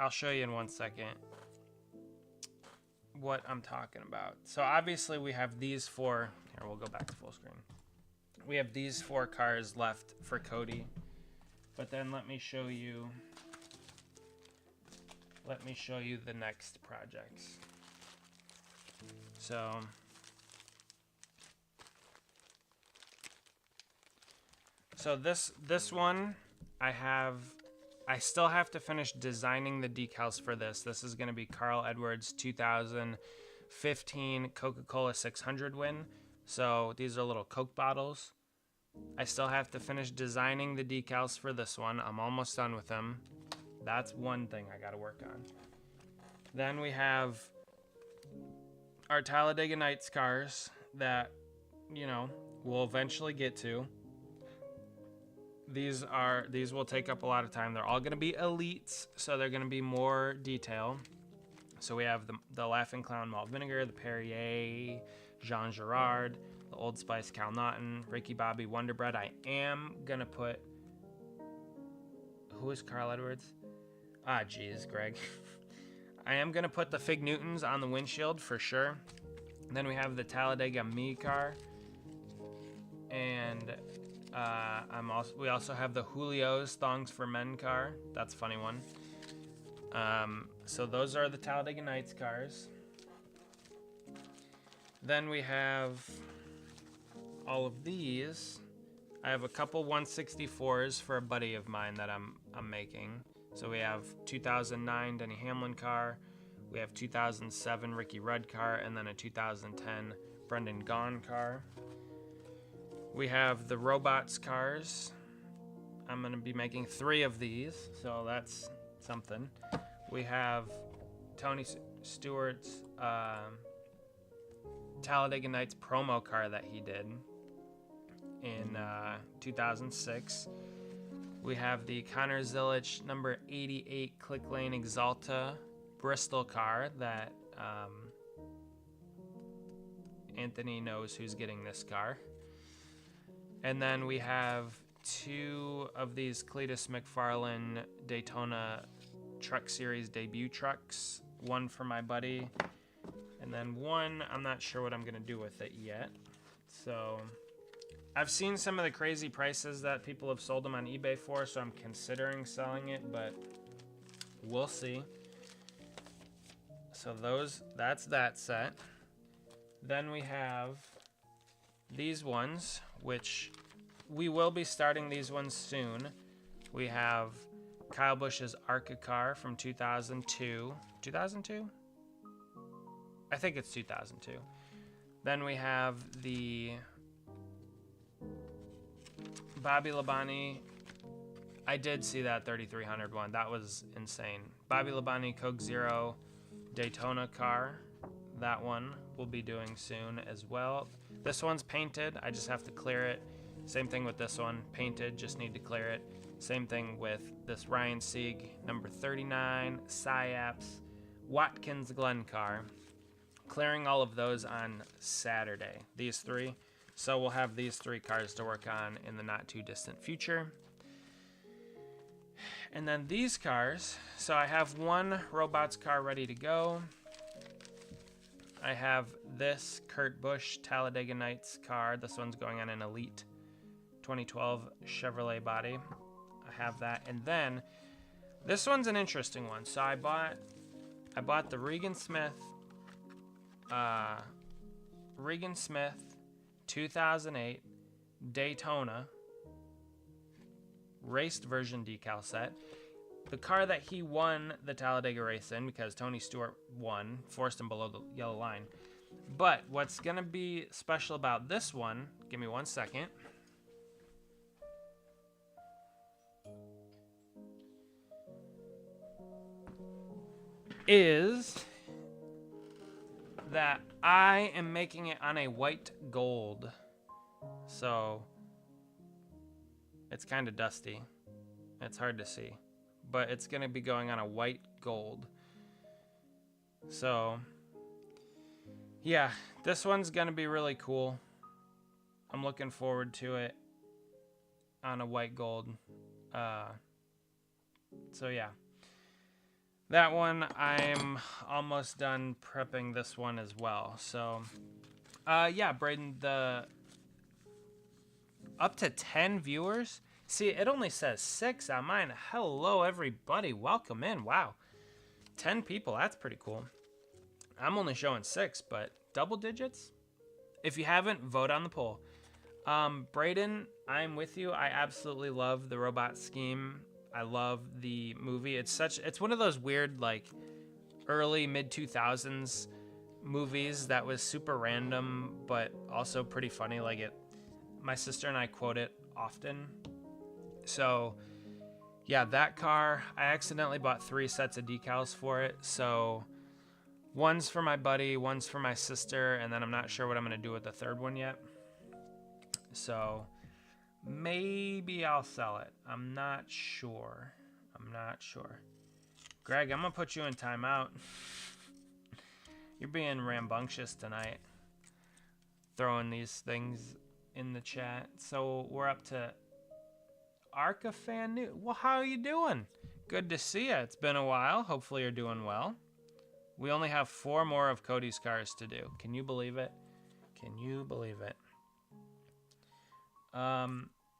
S1: I'll show you in 1 second what I'm talking about. So obviously we have these 4. Here, we'll go back to full screen. We have these 4 cars left for Cody. But then let me show you the next projects. So this one I still have to finish designing the decals for this. This is going to be Carl Edwards 2015 Coca-Cola 600 win. So these are little Coke bottles. I still have to finish designing the decals for this one. I'm almost done with them. That's one thing I got to work on. Then we have our Talladega Nights cars that, we'll eventually get to. These will take up a lot of time. They're all going to be elites, so they're going to be more detail. So we have the Laughing Clown malt vinegar, the Perrier Jean Girard, the Old Spice Cal Naughton, Ricky Bobby Wonder Bread. I am gonna put, who is Carl Edwards? Ah, geez, Greg. I am gonna put the Fig Newtons on the windshield for sure. And then we have the Talladega Me car, and we also have the Julio's Thongs for Men car. That's a funny one. So those are the Talladega Nights cars. Then we have all of these. I have a couple 164s for a buddy of mine that I'm making. So we have 2009 Denny Hamlin car, we have 2007 Ricky Rudd car, and then a 2010 Brendan Gaughan car. We have the Robots cars. I'm going to be making 3 of these, so that's something. We have Tony Stewart's Talladega Nights promo car that he did in 2006. We have the Connor Zilic number 88 Click Lane Exalta Bristol car that Anthony knows who's getting this car. And then we have 2 of these Cletus McFarlane Daytona Truck Series debut trucks. One for my buddy, and then one I'm not sure what I'm going to do with it yet. So I've seen some of the crazy prices that people have sold them on eBay for, so I'm considering selling it, but we'll see. So that's that set. Then we have these ones, which we will be starting these ones soon. We have Kyle Busch's ARCA car from 2002. 2002? I think it's 2002. Then we have the Bobby Labonte. I did see that 3300 one. That was insane. Bobby Labonte Coke Zero Daytona car. That one we'll be doing soon as well. This one's painted. I just have to clear it. Same thing with this one. Painted, just need to clear it. Same thing with this Ryan Sieg number 39 SciAps Watkins Glen car. Clearing all of those on Saturday. These 3. So we'll have these 3 cars to work on in the not too distant future. And then these cars. So I have one Robots car ready to go. I have this Kurt Busch Talladega Nights car. This one's going on an Elite 2012 Chevrolet body. I have that. And then this one's an interesting one. So I bought the Regan Smith 2008 Daytona raced version decal set. The car that he won the Talladega race in, because Tony Stewart won, forced him below the yellow line. But what's going to be special about this one, give me one second, is that I am making it on a white gold. So it's kind of dusty. It's hard to see. But it's going to be going on a white gold. So yeah, this one's going to be really cool. I'm looking forward to it on a white gold. So yeah. That one, I'm almost done prepping this one as well. So, yeah, Braden, the up to 10 viewers. See, it only says 6 on mine. Hello, everybody. Welcome in. Wow. 10 people. That's pretty cool. I'm only showing 6, but double digits? If you haven't, vote on the poll. Braden, I'm with you. I absolutely love the Robot Scheme. I love the movie. It's one of those weird, like, early mid-2000s movies that was super random, but also pretty funny. Like, my sister and I quote it often. So, yeah, that car, I accidentally bought 3 sets of decals for it. So, one's for my buddy, one's for my sister, and then I'm not sure what I'm going to do with the third one yet. So maybe I'll sell it. I'm not sure. Greg, I'm going to put you in timeout. You're being rambunctious tonight, throwing these things in the chat. So we're up to Arca Fan New. Well, how are you doing? Good to see you. It's been a while. Hopefully you're doing well. We only have 4 more of Cody's cars to do. Can you believe it? Can you believe it?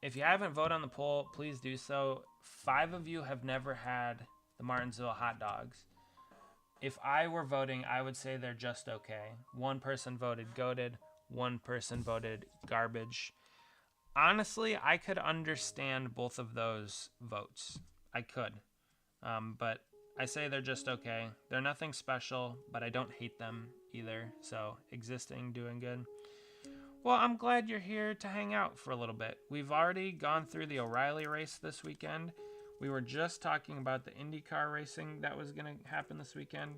S1: If you haven't voted on the poll, please do so. 5 of you have never had the Martinsville hot dogs. If I were voting, I would say they're just okay. 1 person voted goated. 1 person voted garbage. Honestly, I could understand both of those votes. I could. But I say they're just okay. They're nothing special, but I don't hate them either. So, existing, doing good. Well, I'm glad you're here to hang out for a little bit. We've already gone through the O'Reilly race this weekend. We were just talking about the IndyCar racing that was going to happen this weekend.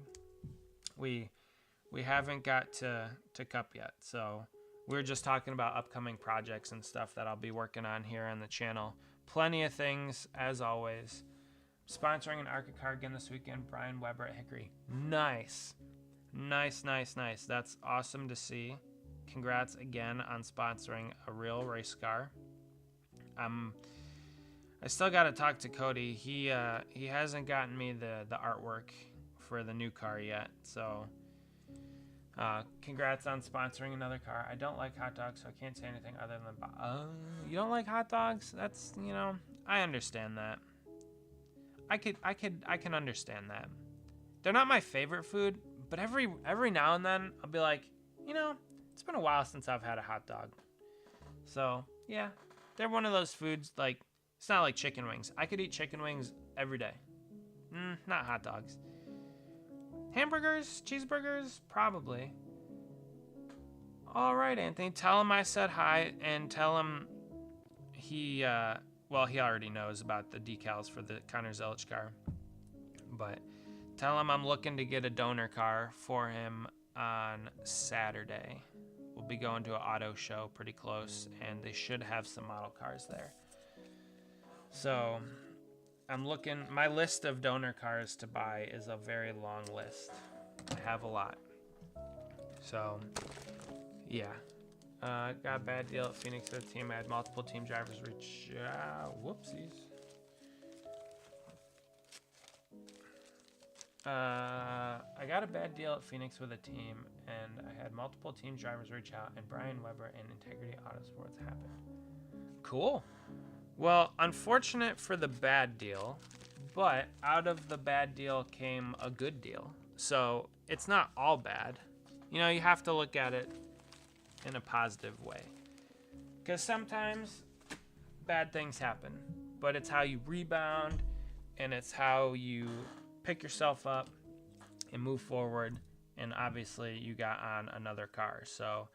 S1: We haven't got to Cup yet, so we're just talking about upcoming projects and stuff that I'll be working on here on the channel. Plenty of things, as always. Sponsoring an ARCA car again this weekend, Brian Weber at Hickory. Nice. Nice, nice, nice. That's awesome to see. Congrats again on sponsoring a real race car. I still got to talk to Cody. He hasn't gotten me the artwork for the new car yet. So congrats on sponsoring another car. I don't like hot dogs, so I can't say anything other than you don't like hot dogs? That's, you know, I understand that. I can understand that. They're not my favorite food, but every now and then I'll be like, you know, it's been a while since I've had a hot dog. So, yeah, they're one of those foods, like, it's not like chicken wings. I could eat chicken wings every day. Not hot dogs. Hamburgers, cheeseburgers, probably. All right, Anthony, tell him I said hi, and tell him he already knows about the decals for the Connor Zelich car. But tell him I'm looking to get a donor car for him on Saturday. We'll be going to an auto show pretty close, and they should have some model cars there. So I'm looking, my list of donor cars to buy is a very long list. I have a lot. So, yeah. Got a bad deal at Phoenix for the team. I had multiple team drivers reach, whoopsies. I got a bad deal at Phoenix with a team, and I had multiple team drivers reach out, and Brian Weber and Integrity Autosports happened. Cool. Well, unfortunate for the bad deal, but out of the bad deal came a good deal. So it's not all bad. You know, you have to look at it in a positive way. Because sometimes bad things happen, but it's how you rebound, and it's how you pick yourself up and move forward. And obviously you got on another car, so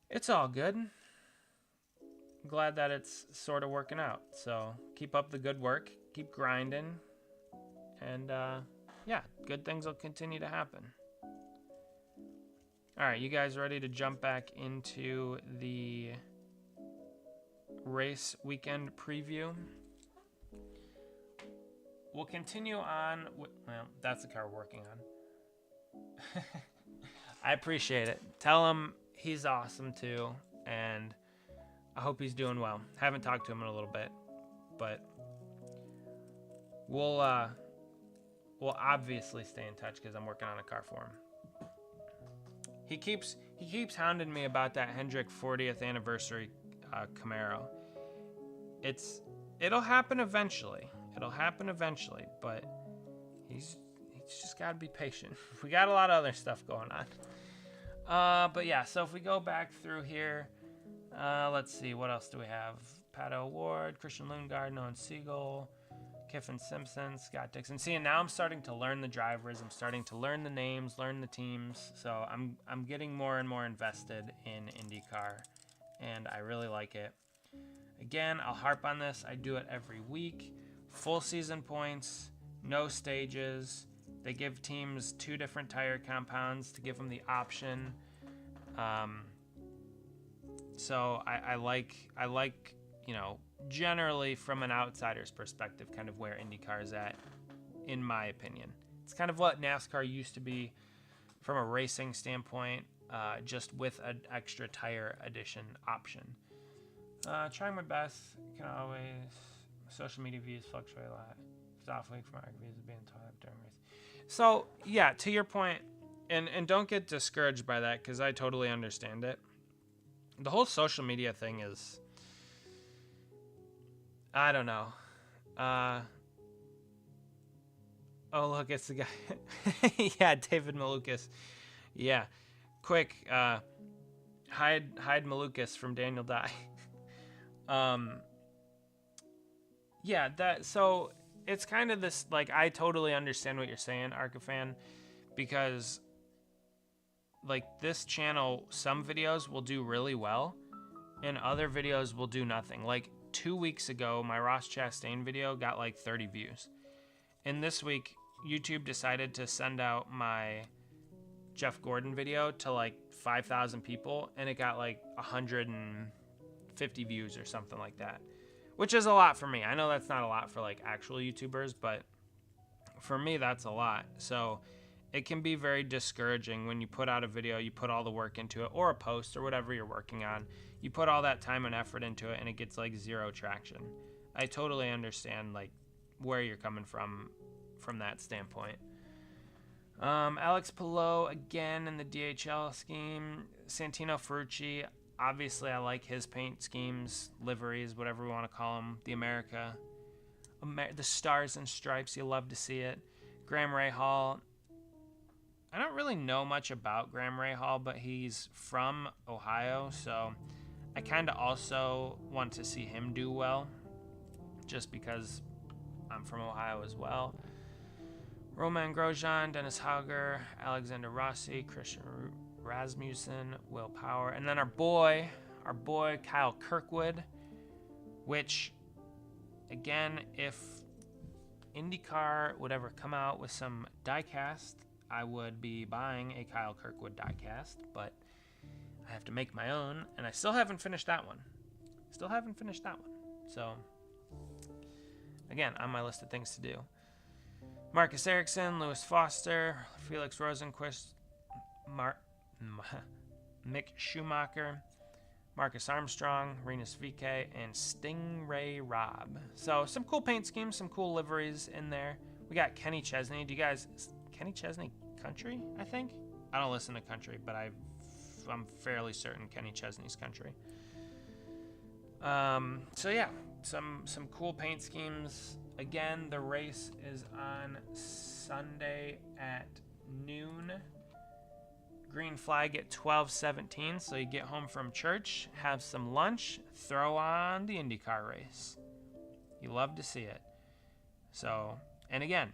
S1: it's all good. I'm glad that it's sort of working out. So keep up the good work, keep grinding, and yeah, good things will continue to happen. All right, you guys ready to jump back into the race weekend preview? We'll continue on with, well, that's the car we're working on. I appreciate it. Tell him he's awesome too, and I hope he's doing well. Haven't talked to him in a little bit, but we'll obviously stay in touch because I'm working on a car for him. He keeps hounding me about that Hendrick 40th anniversary Camaro. It'll happen eventually. It'll happen eventually, but he's just got to be patient. We got a lot of other stuff going on. But yeah, so if we go back through here, let's see, what else do we have? Pato Ward, Christian Lundgaard, Owen Siegel, Kiffin Simpson, Scott Dixon. See, and now I'm starting to learn the drivers. I'm starting to learn the names, learn the teams. So I'm getting more and more invested in IndyCar, and I really like it. Again, I'll harp on this. I do it every week. Full season points, no stages. They give teams 2 different tire compounds to give them the option. So I like, you know, generally from an outsider's perspective, kind of where IndyCar is at, in my opinion. It's kind of what NASCAR used to be from a racing standpoint, just with an extra tire addition option. Trying my best. Can always. Social media views fluctuate a lot. It's off week from our views being tied up during race. So yeah, to your point, and don't get discouraged by that, because I totally understand it. The whole social media thing is, I don't know. Oh look, it's the guy. Yeah, David Malukas. Yeah, quick. Hide Malukas from Daniel Dye. Yeah, so it's kind of this, like, I totally understand what you're saying, Arcafan, because like this channel, some videos will do really well and other videos will do nothing. Like 2 weeks ago, my Ross Chastain video got like 30 views. And this week, YouTube decided to send out my Jeff Gordon video to like 5,000 people, and it got like 150 views or something like that, which is a lot for me. I know that's not a lot for like actual YouTubers, but for me, that's a lot. So it can be very discouraging when you put out a video, you put all the work into it, or a post or whatever you're working on. You put all that time and effort into it and it gets like 0 traction. I totally understand like where you're coming from that standpoint. Alex Pillow again in the DHL scheme. Santino Ferrucci, obviously I like his paint schemes, liveries, whatever we want to call them. The the stars and stripes, you love to see it. Graham Rahal, I don't really know much about Graham Rahal, but he's from Ohio, so I kind of also want to see him do well, just because I'm from Ohio as well. Roman Grosjean, Dennis Hauger, Alexander Rossi, Christian Rasmussen, Will Power, and then our boy Kyle Kirkwood, which, again, if IndyCar would ever come out with some diecast, I would be buying a Kyle Kirkwood diecast, but I have to make my own, and I still haven't finished that one. So, again, on my list of things to do. Marcus Ericsson, Lewis Foster, Felix Rosenquist, Mick Schumacher, Marcus Armstrong, Renus Vike, and Stingray Robb. So some cool paint schemes, some cool liveries in there. We got Kenny Chesney. Kenny Chesney country, I think? I don't listen to country, but I'm fairly certain Kenny Chesney's country. So yeah, some cool paint schemes. Again, the race is on Sunday at noon. Green flag at 12:17, so you get home from church, have some lunch, throw on the IndyCar race. You love to see it. So, and again,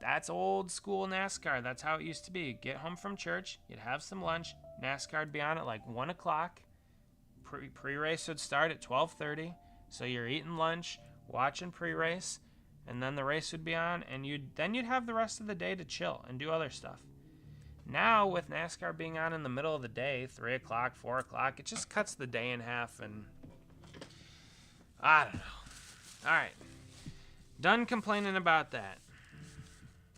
S1: that's old school NASCAR. That's how it used to be. Get home from church, you'd have some lunch, NASCAR'd be on at like 1 o'clock. Pre-race would start at 12:30, so you're eating lunch, watching pre-race, and then the race would be on, and you'd have the rest of the day to chill and do other stuff. Now, with NASCAR being on in the middle of the day, 3 o'clock, 4 o'clock, it just cuts the day in half, and I don't know. All right. Done complaining about that.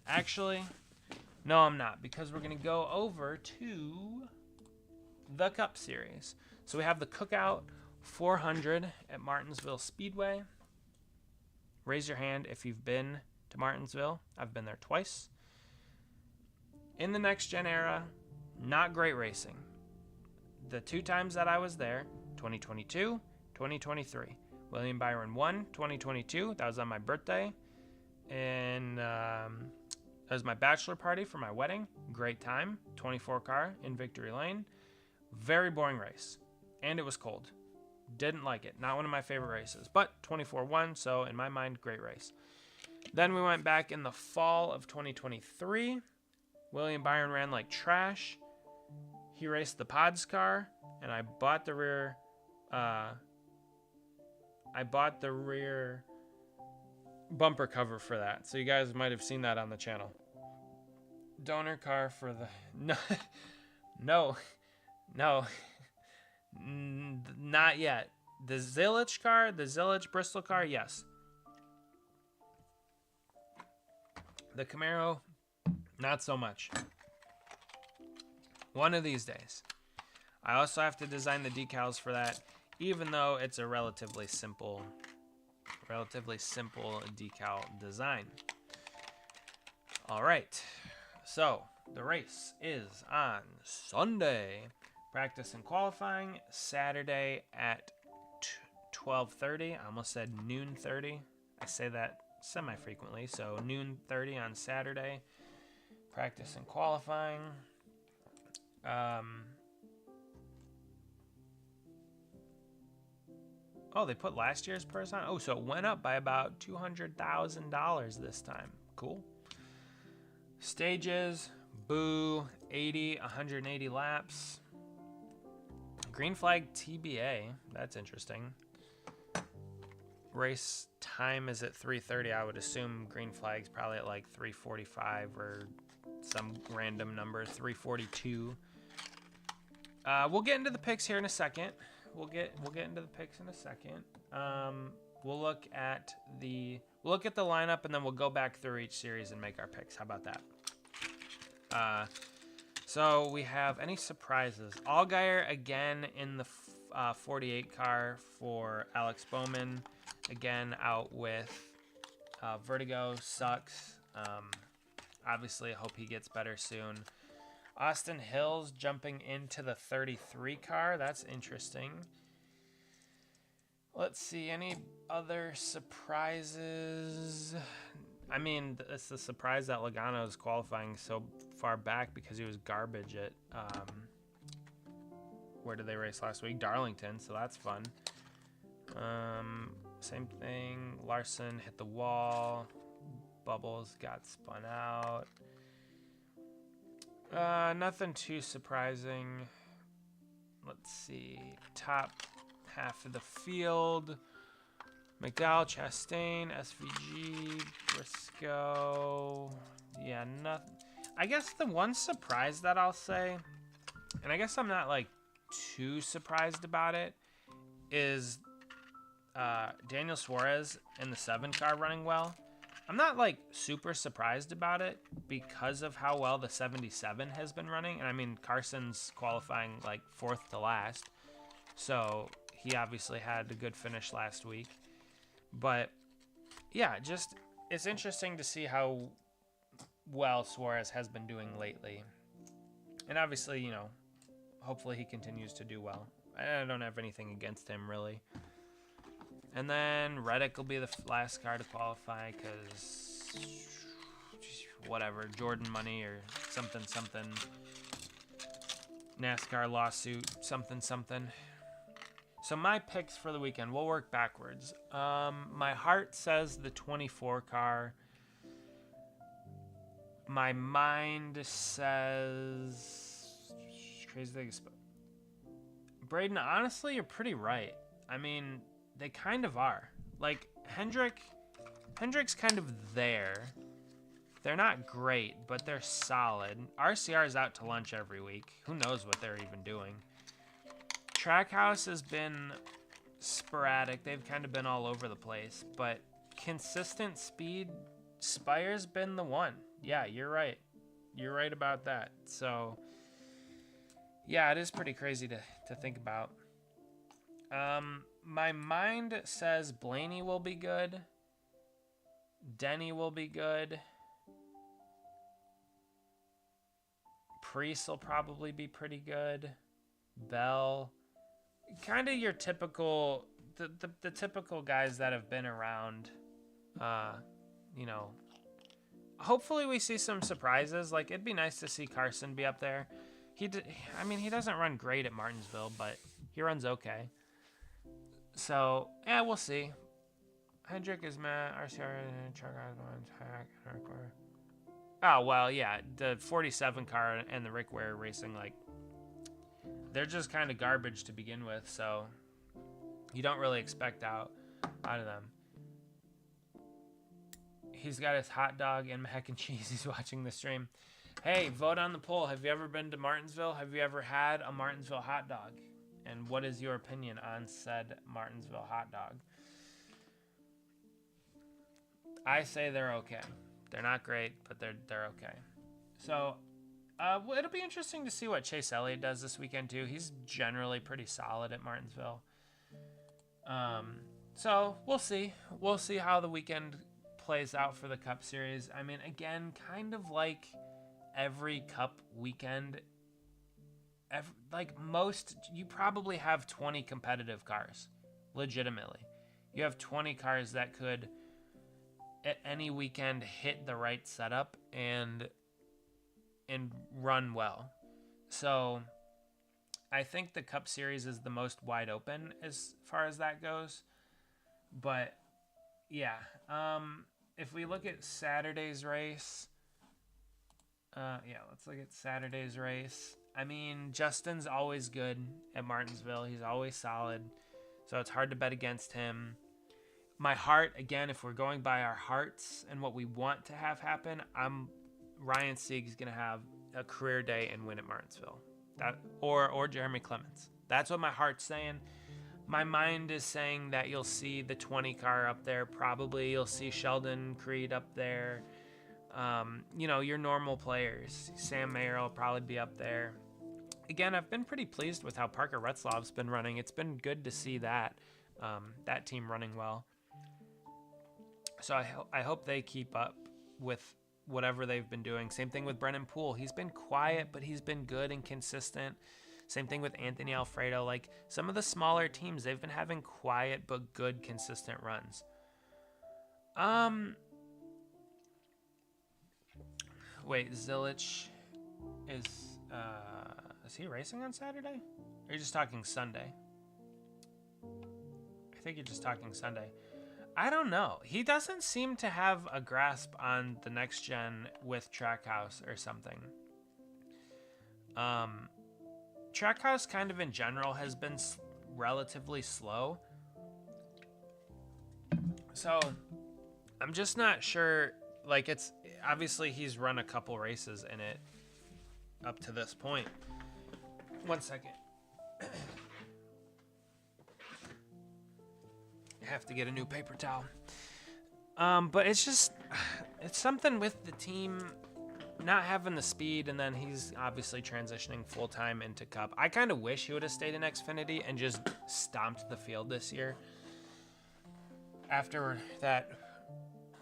S1: Actually, no, I'm not, because we're going to go over to the Cup Series. So we have the Cookout 400 at Martinsville Speedway. Raise your hand if you've been to Martinsville. I've been there twice. In the next gen era, not great racing. The 2 times that I was there, 2022, 2023. William Byron won 2022. That was on my birthday. And that was my bachelor party for my wedding. Great time. 24 car in Victory Lane. Very boring race. And it was cold. Didn't like it. Not one of my favorite races. But 24 won, so in my mind, great race. Then we went back in the fall of 2023. William Byron ran like trash. He raced the Pods car, and I bought the rear bumper cover for that. So you guys might have seen that on the channel. Donor car for the no. Not yet. The Zillage car, the Zillage Bristol car, yes. The Camaro, not so much. One of these days. I also have to design the decals for that, even though it's a relatively simple decal design. All right, so the race is on Sunday. Practice and qualifying Saturday at 12:30. I almost said noon 30. I say that semi-frequently, so noon 30 on Saturday. Practice and qualifying. Oh, they put last year's purse on? Oh, so it went up by about $200,000 this time. Cool. Stages, boo, 80, 180 laps. Green flag TBA. That's interesting. Race time is at 3:30. I would assume green flag's probably at like 3:45 or some random number, 3:42. We'll get into the picks here in a second. We'll get into the picks in a second. We'll look at the lineup, and then we'll go back through each series and make our picks. How about that? So we have any surprises? Allgaier again in the 48 car for Alex Bowman. Again out with Vertigo. Sucks. Obviously, I hope he gets better soon. Austin Hills jumping into the 33 car. That's interesting. Let's see. Any other surprises? I mean, it's the surprise that Logano is qualifying so far back because he was garbage at, where did they race last week? Darlington, so that's fun. Same thing. Larson hit the wall. Bubbles got spun out. Nothing too surprising. Let's see. Top half of the field. McDowell, Chastain, SVG, Briscoe. Yeah, nothing. I guess the one surprise that I'll say, and I guess I'm not like too surprised about it, is Daniel Suarez in the 7 car running well. I'm not like super surprised about it because of how well the 77 has been running. And I mean, Carson's qualifying like 4th to last. So he obviously had a good finish last week. But yeah, just it's interesting to see how well Suarez has been doing lately. And obviously, you know, hopefully he continues to do well. I don't have anything against him really. And then Reddick will be the last car to qualify because whatever, Jordan money or something. NASCAR lawsuit, something. So my picks for the weekend, we'll work backwards. My heart says the 24 car. My mind says crazy things. Braden, honestly, you're pretty right. I mean, they kind of are. Like, Hendrick's kind of there. They're not great, but they're solid. RCR is out to lunch every week. Who knows what they're even doing. Trackhouse has been sporadic. They've kind of been all over the place. But consistent speed, Spire's been the one. Yeah, you're right. You're right about that. So, yeah, it is pretty crazy to think about. My mind says Blaney will be good. Denny will be good. Priest will probably be pretty good. Bell. Kind of your typical, the typical guys that have been around. You know, hopefully we see some surprises. Like, it'd be nice to see Carson be up there. He doesn't run great at Martinsville, but he runs okay. So, yeah, we'll see. Hendrick is Matt, RCR, oh, well, yeah, the 47 car and the Rick Ware Racing, like, they're just kind of garbage to begin with, so you don't really expect out of them. He's got his hot dog and mac and cheese. He's watching the stream. Hey, vote on the poll. Have you ever been to Martinsville? Have you ever had a Martinsville hot dog? And what is your opinion on said Martinsville hot dog? I say they're okay. They're not great, but they're okay. So Well, it'll be interesting to see what Chase Elliott does this weekend too. He's generally pretty solid at Martinsville. So we'll see. We'll see how the weekend plays out for the Cup Series. I mean, again, kind of like every Cup weekend, you probably have 20 competitive cars, legitimately. You have 20 cars that could, at any weekend, hit the right setup and run well. So I think the Cup Series is the most wide open as far as that goes. But yeah, if we look at Saturday's race, let's look at Saturday's race. I mean, Justin's always good at Martinsville. He's always solid. So it's hard to bet against him. My heart, again, if we're going by our hearts and what we want to have happen, Ryan Sieg's going to have a career day and win at Martinsville. Or Jeremy Clements. That's what my heart's saying. My mind is saying that you'll see the 20 car up there. Probably you'll see Sheldon Creed up there. Your normal players. Sam Mayer will probably be up there. Again, I've been pretty pleased with how Parker Retzlaff's been running. It's been good to see that team running well. So I hope they keep up with whatever they've been doing. Same thing with Brennan Poole. He's been quiet, but he's been good and consistent. Same thing with Anthony Alfredo. Like, some of the smaller teams, they've been having quiet but good, consistent runs. Wait, Zilich is he racing on Saturday? Or are you just talking Sunday? I think you're just talking Sunday. I don't know. He doesn't seem to have a grasp on the next gen with Trackhouse or something. Trackhouse kind of in general has been relatively slow. So I'm just not sure. Like, it's obviously he's run a couple races in it up to this point. 1 second. I have to get a new paper towel. But it's something with the team not having the speed, and then he's obviously transitioning full-time into Cup. I kind of wish he would have stayed in Xfinity and just stomped the field this year. After that,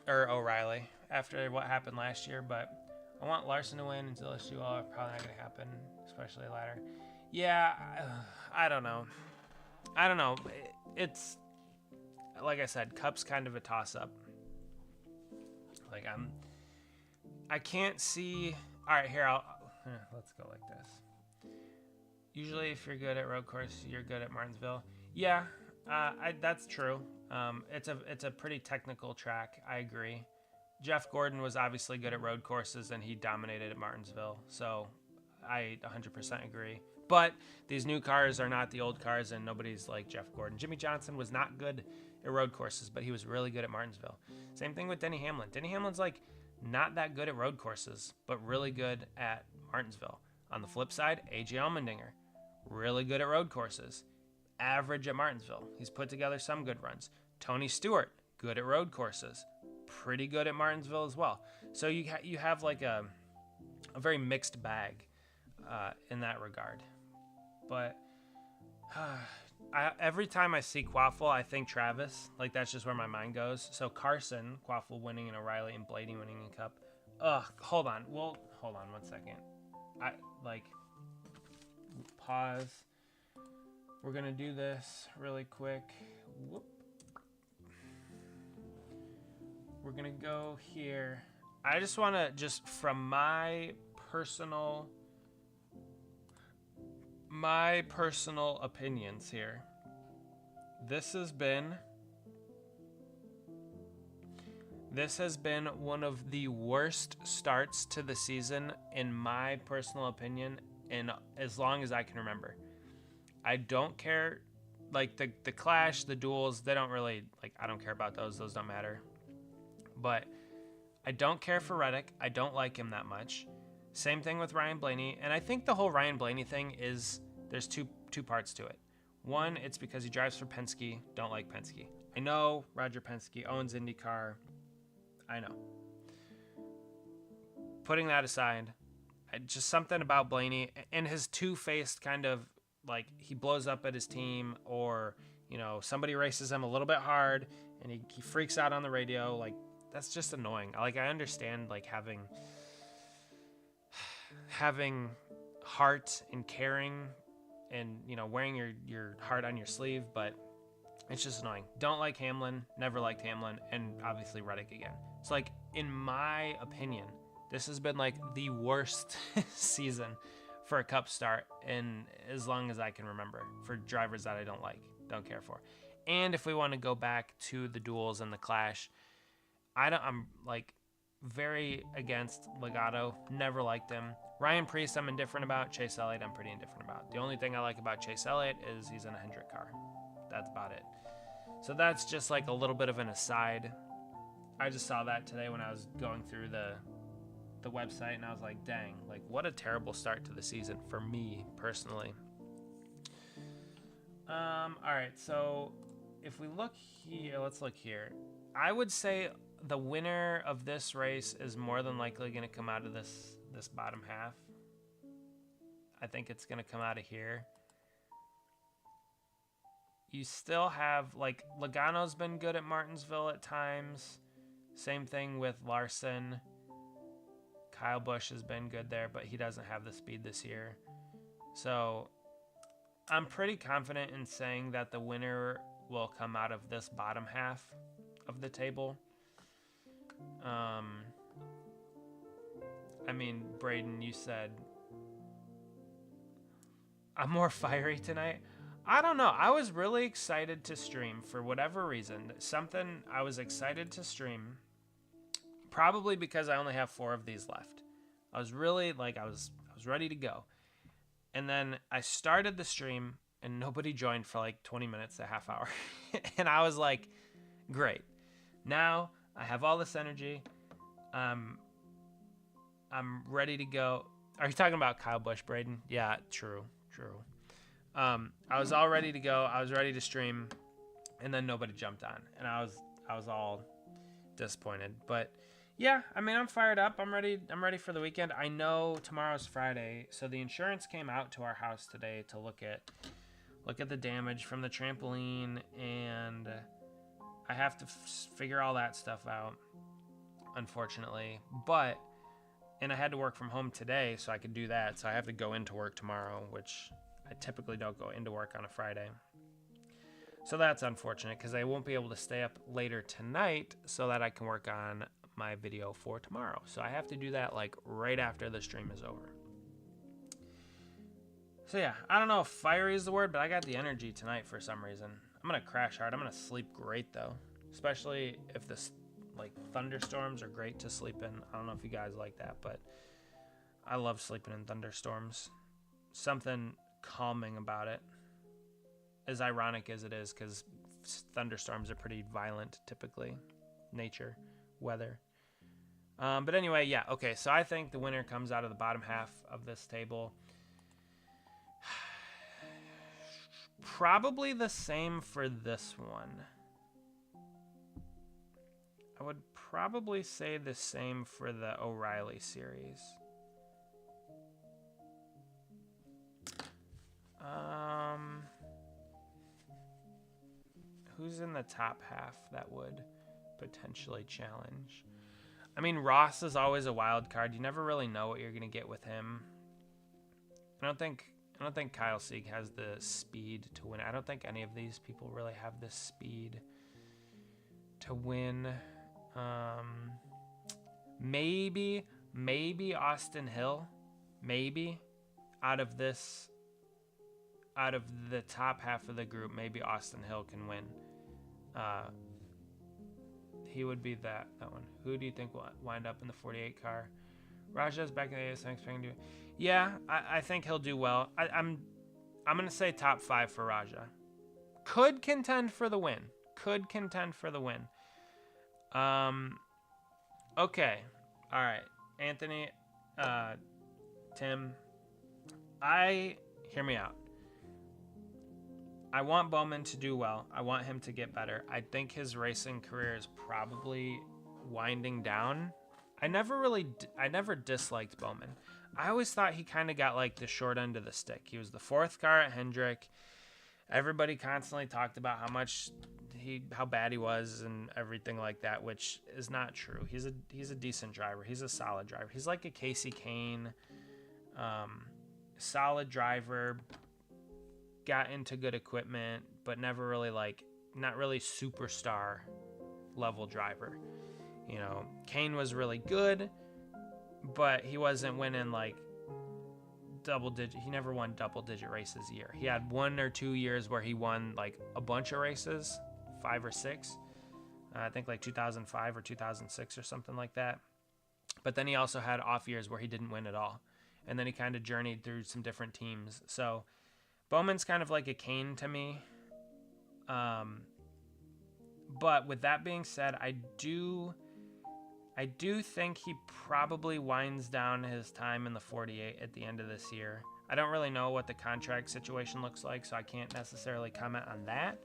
S1: or O'Reilly, after what happened last year, but I want Larson to win and Zilich to all. Probably not going to happen, especially latter. Yeah, I don't know. It's, like I said, Cup's kind of a toss-up. Like, I can't see. All right, here, let's go like this. Usually, if you're good at road course, you're good at Martinsville. Yeah, that's true. It's a pretty technical track. I agree. Jeff Gordon was obviously good at road courses, and he dominated at Martinsville. So I 100% agree. But these new cars are not the old cars, and nobody's like Jeff Gordon. Jimmy Johnson was not good at road courses, but he was really good at Martinsville. Same thing with Denny Hamlin. Denny Hamlin's like not that good at road courses, but really good at Martinsville. On the flip side, AJ Allmendinger, really good at road courses, average at Martinsville. He's put together some good runs. Tony Stewart, good at road courses, pretty good at Martinsville as well. So you have like a very mixed bag in that regard. But every time I see Quaffle, I think Travis. Like, that's just where my mind goes. So Carson, Quaffle winning in O'Reilly, and Blaney winning in Cup. Hold on. Well, hold on 1 second. Pause. We're going to do this really quick. Whoop. We're going to go here. I just want to, just from my personal opinions here. This has been one of the worst starts to the season, in my personal opinion, in as long as I can remember. I don't care, like the clash, the duels, they don't really, like, I don't care about those don't matter. But I don't care for Reddick. I don't like him that much. Same thing with Ryan Blaney, and I think the whole Ryan Blaney thing is, there's two parts to it. One, it's because he drives for Penske. Don't like Penske. I know Roger Penske owns IndyCar. I know. Putting that aside, Just something about Blaney and his two-faced kind of, like, he blows up at his team, or, you know, somebody races him a little bit hard and he freaks out on the radio. Like, that's just annoying. Like, I understand, like, having heart and caring and, you know, wearing your heart on your sleeve, but it's just annoying. Don't like Hamlin, never liked Hamlin, and obviously Reddick again. It's like, in my opinion, this has been like the worst season for a Cup start in as long as I can remember, for drivers that I don't care for. And if we want to go back to the duels and the clash, I'm like very against Legato, never liked him. Ryan Preece I'm indifferent about. Chase Elliott I'm pretty indifferent about. The only thing I like about Chase Elliott is he's in a Hendrick car. That's about it. So that's just like a little bit of an aside. I just saw that today when I was going through the website, and I was like, dang, like, what a terrible start to the season for me personally. All right, so if we look here, let's look here. I would say the winner of this race is more than likely going to come out of this bottom half. I think it's going to come out of here. You still have, like, Logano's been good at Martinsville at times. Same thing with Larson. Kyle Busch has been good there, but he doesn't have the speed this year. So I'm pretty confident in saying that the winner will come out of this bottom half of the table. I mean, Braden, you said I'm more fiery tonight. I don't know. I was really excited to stream for whatever reason. Something I was excited to stream. Probably because I only have 4 of these left. I was really, like, I was ready to go. And then I started the stream and nobody joined for like 20 minutes, a half hour. And I was like, great. Now I have all this energy. I'm ready to go. Are you talking about Kyle Busch, Braden? Yeah, true. I was all ready to go. I was ready to stream, and then nobody jumped on, and I was all disappointed. But yeah, I mean, I'm fired up. I'm ready for the weekend. I know tomorrow's Friday, so the insurance came out to our house today to look at the damage from the trampoline, and I have to figure all that stuff out, unfortunately. And I had to work from home today, so I could do that. So I have to go into work tomorrow, which I typically don't go into work on a Friday. So that's unfortunate, because I won't be able to stay up later tonight so that I can work on my video for tomorrow. So I have to do that like right after the stream is over. So yeah, I don't know if fiery is the word, but I got the energy tonight for some reason. I'm going to crash hard. I'm going to sleep great, though, especially if this, like, thunderstorms are great to sleep in. I don't know if you guys like that, but I love sleeping in thunderstorms. Something calming about it, as ironic as it is, because thunderstorms are pretty violent, typically, nature, weather. But anyway, yeah, okay, so I think the winner comes out of the bottom half of this table. Probably the same for this one. I would probably say the same for the O'Reilly series. Who's in the top half that would potentially challenge? I mean, Ross is always a wild card. You never really know what you're going to get with him. I don't think Kyle Sieg has the speed to win. I don't think any of these people really have the speed to win. Maybe Austin Hill. Maybe out of the top half of the group, maybe Austin Hill can win. He would be that one. Who do you think will wind up in the 48 car? Raja's back in the ASX. Yeah, I think he'll do well. I'm gonna say top 5 for Raja. Could contend for the win. Okay. All right. Anthony, Tim, hear me out. I want Bowman to do well. I want him to get better. I think his racing career is probably winding down. I never disliked Bowman. I always thought he kind of got like the short end of the stick. He was the 4th car at Hendrick. Everybody constantly talked about how bad he was and everything like that, which is not true. He's a decent driver. He's a solid driver. He's like a Casey Kane, solid driver. Got into good equipment, but never really not really superstar level driver. You know, Kane was really good, but he wasn't winning like he never won double-digit races a year. He had 1 or 2 years where he won like a bunch of races, 5 or 6. I think like 2005 or 2006 or something like that. But then he also had off years where he didn't win at all. And then he kind of journeyed through some different teams. So Bowman's kind of like a Kane to me. But with that being said, I do think he probably winds down his time in the 48 at the end of this year. I don't really know what the contract situation looks like, so I can't necessarily comment on that.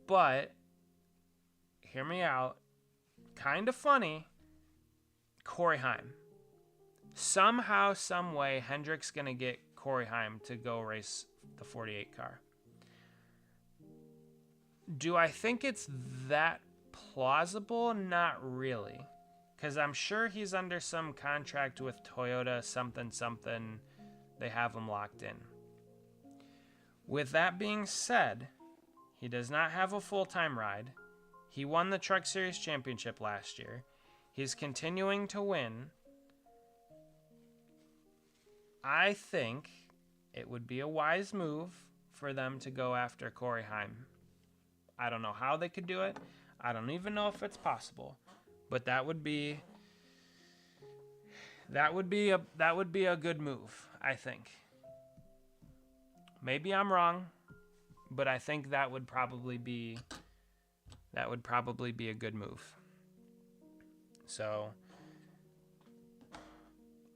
S1: But hear me out. Kind of funny. Corey Heim. Somehow, some way, Hendrick's going to get Corey Heim to go race the 48 car. Do I think it's that plausible? Not really, because I'm sure he's under some contract with Toyota, something they have him locked in. With that being said, he does not have a full-time ride. He won the Truck Series Championship last year. He's continuing to win. I think it would be a wise move for them to go after Corey Heim. I don't know how they could do it. I don't even know if it's possible, but that would be a good move, I think. Maybe I'm wrong, but I think that would probably be a good move. So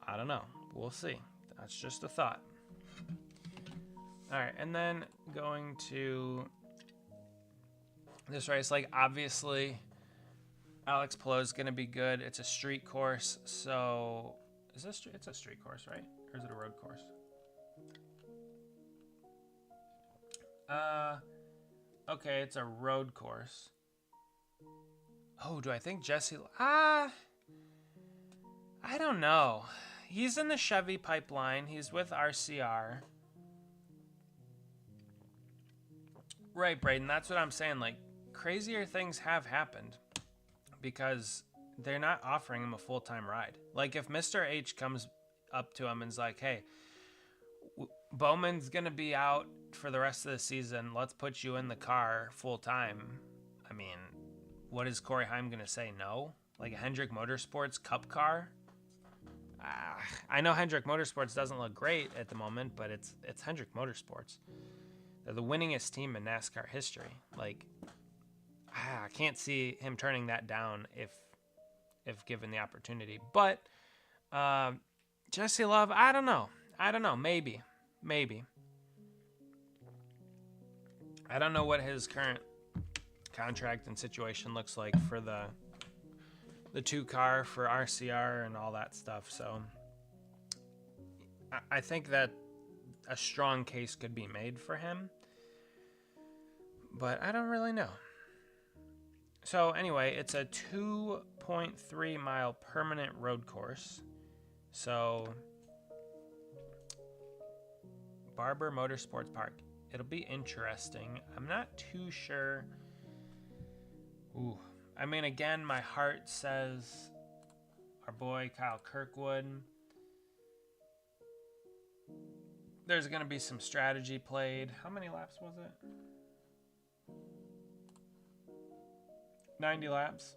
S1: I don't know. We'll see. That's just a thought. All right, and then going to this race, like obviously Alex Palou is going to be good. It's a street course, so it's a street course, right? Or is it a road course? Okay, it's a road course. Oh, do I think Jesse? I don't know. He's in the Chevy pipeline. He's with RCR. Right, Braden. That's what I'm saying. Like, crazier things have happened because they're not offering him a full-time ride. Like, if Mr. H comes up to him and is like, hey, Bowman's going to be out for the rest of the season. Let's put you in the car full-time. I mean, what is Corey Heim going to say? No? Like a Hendrick Motorsports Cup car? I know Hendrick Motorsports doesn't look great at the moment, but it's Hendrick Motorsports. They're the winningest team in NASCAR history. Like, I can't see him turning that down if given the opportunity. But Jesse Love, I don't know. Maybe. I don't know what his current contract and situation looks like for the 2 car for RCR and all that stuff. So I think that a strong case could be made for him, but I don't really know. So anyway, it's a 2.3 mile permanent road course. So Barber Motorsports Park. It'll be interesting. I'm not too sure. I mean, again, my heart says our boy Kyle Kirkwood. There's going to be some strategy played. How many laps was it? 90 laps.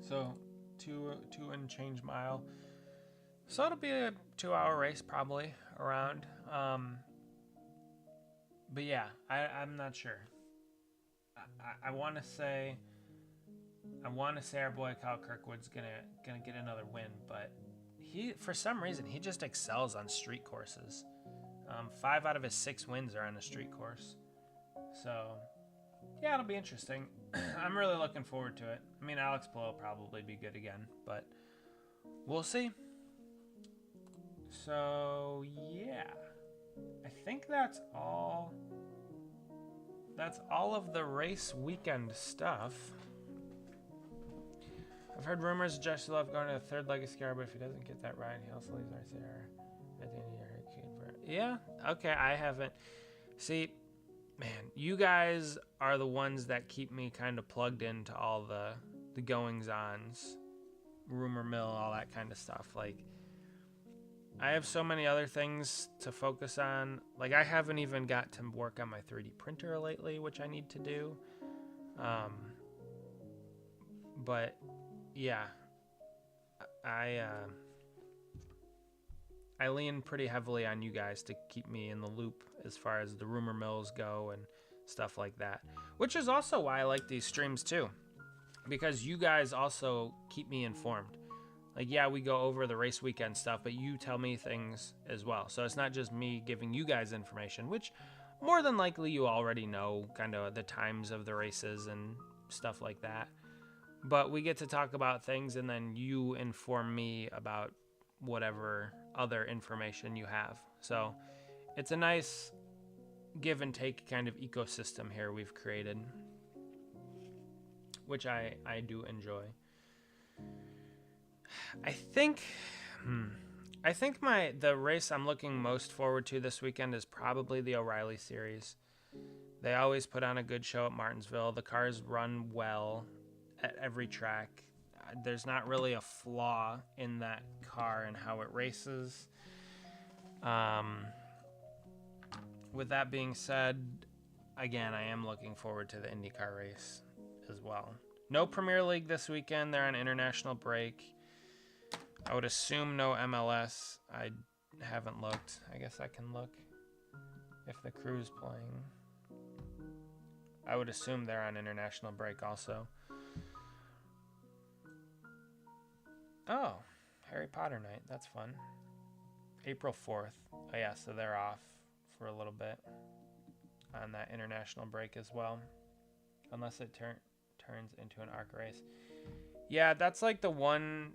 S1: So 2 and change mile. So it'll be a 2-hour race probably around. But yeah, I'm not sure. I want to say our boy Kyle Kirkwood's gonna get another win, but he, for some reason, he just excels on street courses. 5 out of his 6 wins are on a street course. So yeah, it'll be interesting. I'm really looking forward to it. I mean, Alex Palou will probably be good again, but we'll see. So yeah, I think that's all. That's all of the race weekend stuff. I've heard rumors of Josh Love going to the third leg of Scar, but if he doesn't get that right, he also leaves RCR at the end of the year. Yeah, okay, I haven't. See, man, you guys are the ones that keep me kind of plugged into all the goings-ons, rumor mill, all that kind of stuff. Like, I have so many other things to focus on. Like, I haven't even got to work on my 3D printer lately, which I need to do. But yeah, I lean pretty heavily on you guys to keep me in the loop as far as the rumor mills go and stuff like that, which is also why I like these streams too, because you guys also keep me informed. Like, yeah, we go over the race weekend stuff, but you tell me things as well. So it's not just me giving you guys information, which more than likely you already know, kind of the times of the races and stuff like that. But we get to talk about things, and then you inform me about whatever other information you have. So it's a nice give and take kind of ecosystem here we've created, which I do enjoy. I think the race I'm looking most forward to this weekend is probably the O'Reilly series. They always put on a good show at Martinsville. The cars run well at every track. There's not really a flaw in that car and how it races. With that being said, again, I am looking forward to the IndyCar race as well. No Premier League this weekend. They're on international break. I would assume no MLS. I haven't looked. I guess I can look if the crew's playing. I would assume they're on international break also. Oh, Harry Potter night. That's fun. April 4th. Oh yeah, so they're off for a little bit on that international break as well. Unless it turns into an ARC race. Yeah, that's like the one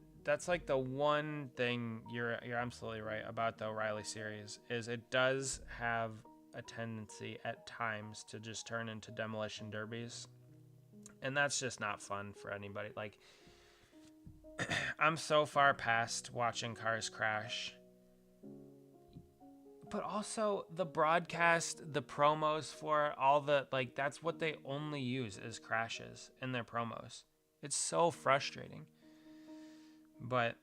S1: thing you're absolutely right about the O'Reilly series, is it does have a tendency at times to just turn into demolition derbies, and that's just not fun for anybody. Like, I'm so far past watching cars crash, but also the broadcast, the promos for all the, like, that's what they only use is crashes in their promos. It's so frustrating. But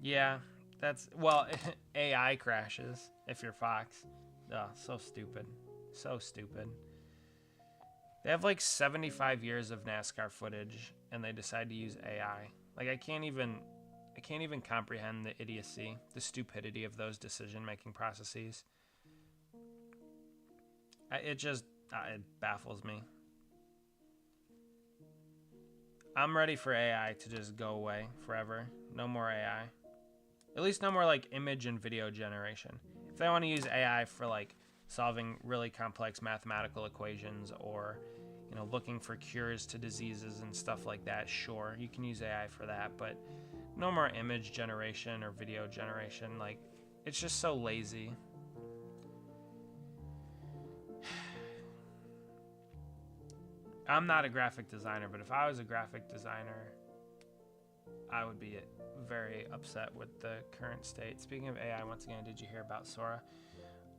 S1: yeah, that's, well, AI crashes if you're Fox. Oh, so stupid. So stupid. They have like 75 years of NASCAR footage and they decide to use AI. Like, I can't even comprehend the idiocy, the stupidity of those decision-making processes. It baffles me. I'm ready for AI to just go away forever. No more AI. At least no more like image and video generation. If they want to use AI for like solving really complex mathematical equations or, you know, looking for cures to diseases and stuff like that, sure, you can use AI for that, but no more image generation or video generation. Like, it's just so lazy. I'm not a graphic designer, but if I was a graphic designer, I would be very upset with the current state. Speaking of AI, once again, did you hear about Sora?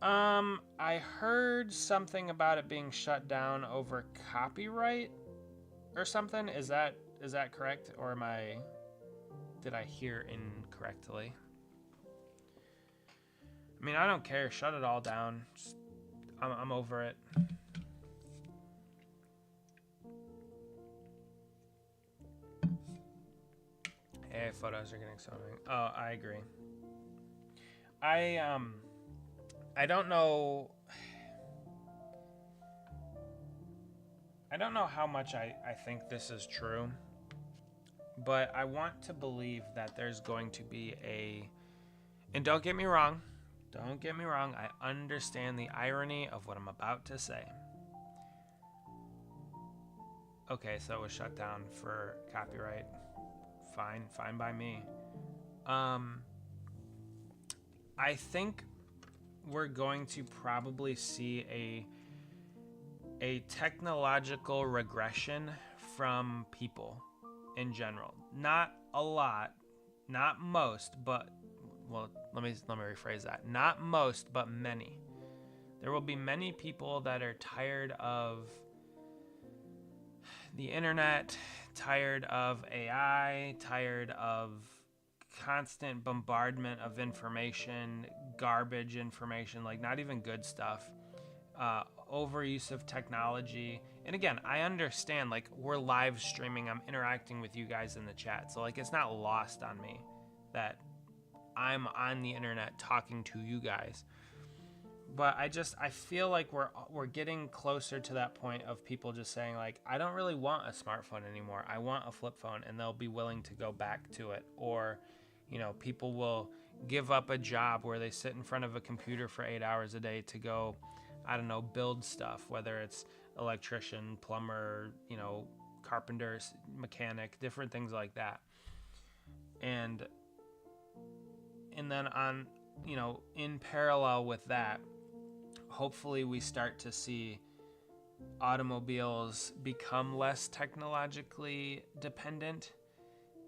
S1: I heard something about it being shut down over copyright or something. Is that correct, or did I hear incorrectly? I mean, I don't care. Shut it all down. I'm over it. AI photos are getting so annoying. Oh, I agree. I don't know. I don't know how much I think this is true, but I want to believe that there's going to be and don't get me wrong, I understand the irony of what I'm about to say. Okay, so it was shut down for copyright. Fine by me. I think we're going to probably see a technological regression from people in general. Not a lot, not most, but well, let me rephrase that. Not most, but many. There will be many people that are tired of the internet, tired of AI, tired of constant bombardment of information, garbage information, like not even good stuff, overuse of technology. And again, I understand, like, we're live streaming, I'm interacting with you guys in the chat, so like it's not lost on me that I'm on the internet talking to you guys. But I feel like we're getting closer to that point of people just saying, like, I don't really want a smartphone anymore. I want a flip phone, and they'll be willing to go back to it. Or, you know, people will give up a job where they sit in front of a computer for 8 hours a day to go, I don't know, build stuff, whether it's electrician, plumber, you know, carpenter, mechanic, different things like that. And then on, you know, in parallel with that, hopefully we start to see automobiles become less technologically dependent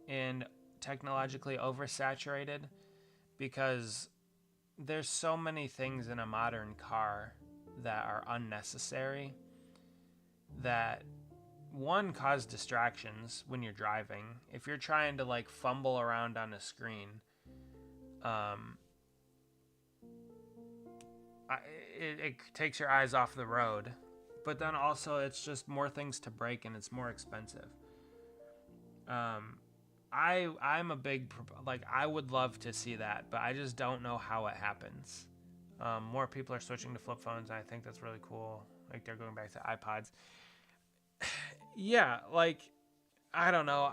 S1: and technologically oversaturated, because there's so many things in a modern car that are unnecessary that, one, cause distractions when you're driving. If you're trying to like fumble around on a screen, it takes your eyes off the road. But then also it's just more things to break and it's more expensive. I'm a big, like, I would love to see that, but I just don't know how it happens. More people are switching to flip phones, and I think that's really cool. Like, they're going back to iPods. Yeah, like, I don't know.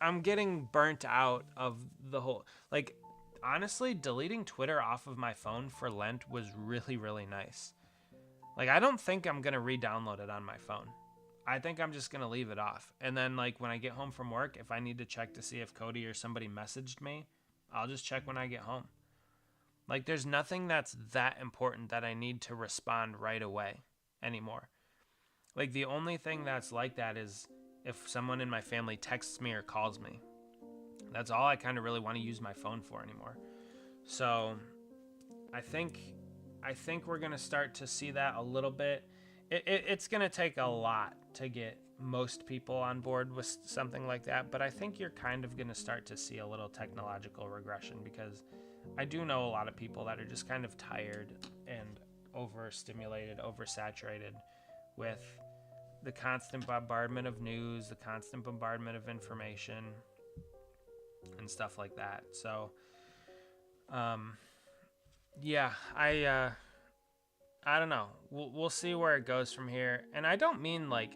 S1: I'm getting burnt out of the whole, like, honestly, deleting Twitter off of my phone for Lent was really, really nice. Like, I don't think I'm going to re-download it on my phone. I think I'm just going to leave it off. And then, like, when I get home from work, if I need to check to see if Cody or somebody messaged me, I'll just check when I get home. Like, there's nothing that's that important that I need to respond right away anymore. Like, the only thing that's like that is if someone in my family texts me or calls me. That's all I kind of really want to use my phone for anymore. So I think we're going to start to see that a little bit. It's going to take a lot to get most people on board with something like that, but I think you're kind of going to start to see a little technological regression, because I do know a lot of people that are just kind of tired and overstimulated, oversaturated with the constant bombardment of news, the constant bombardment of information, and stuff like that. So, yeah, I don't know. We'll see where it goes from here. And I don't mean, like,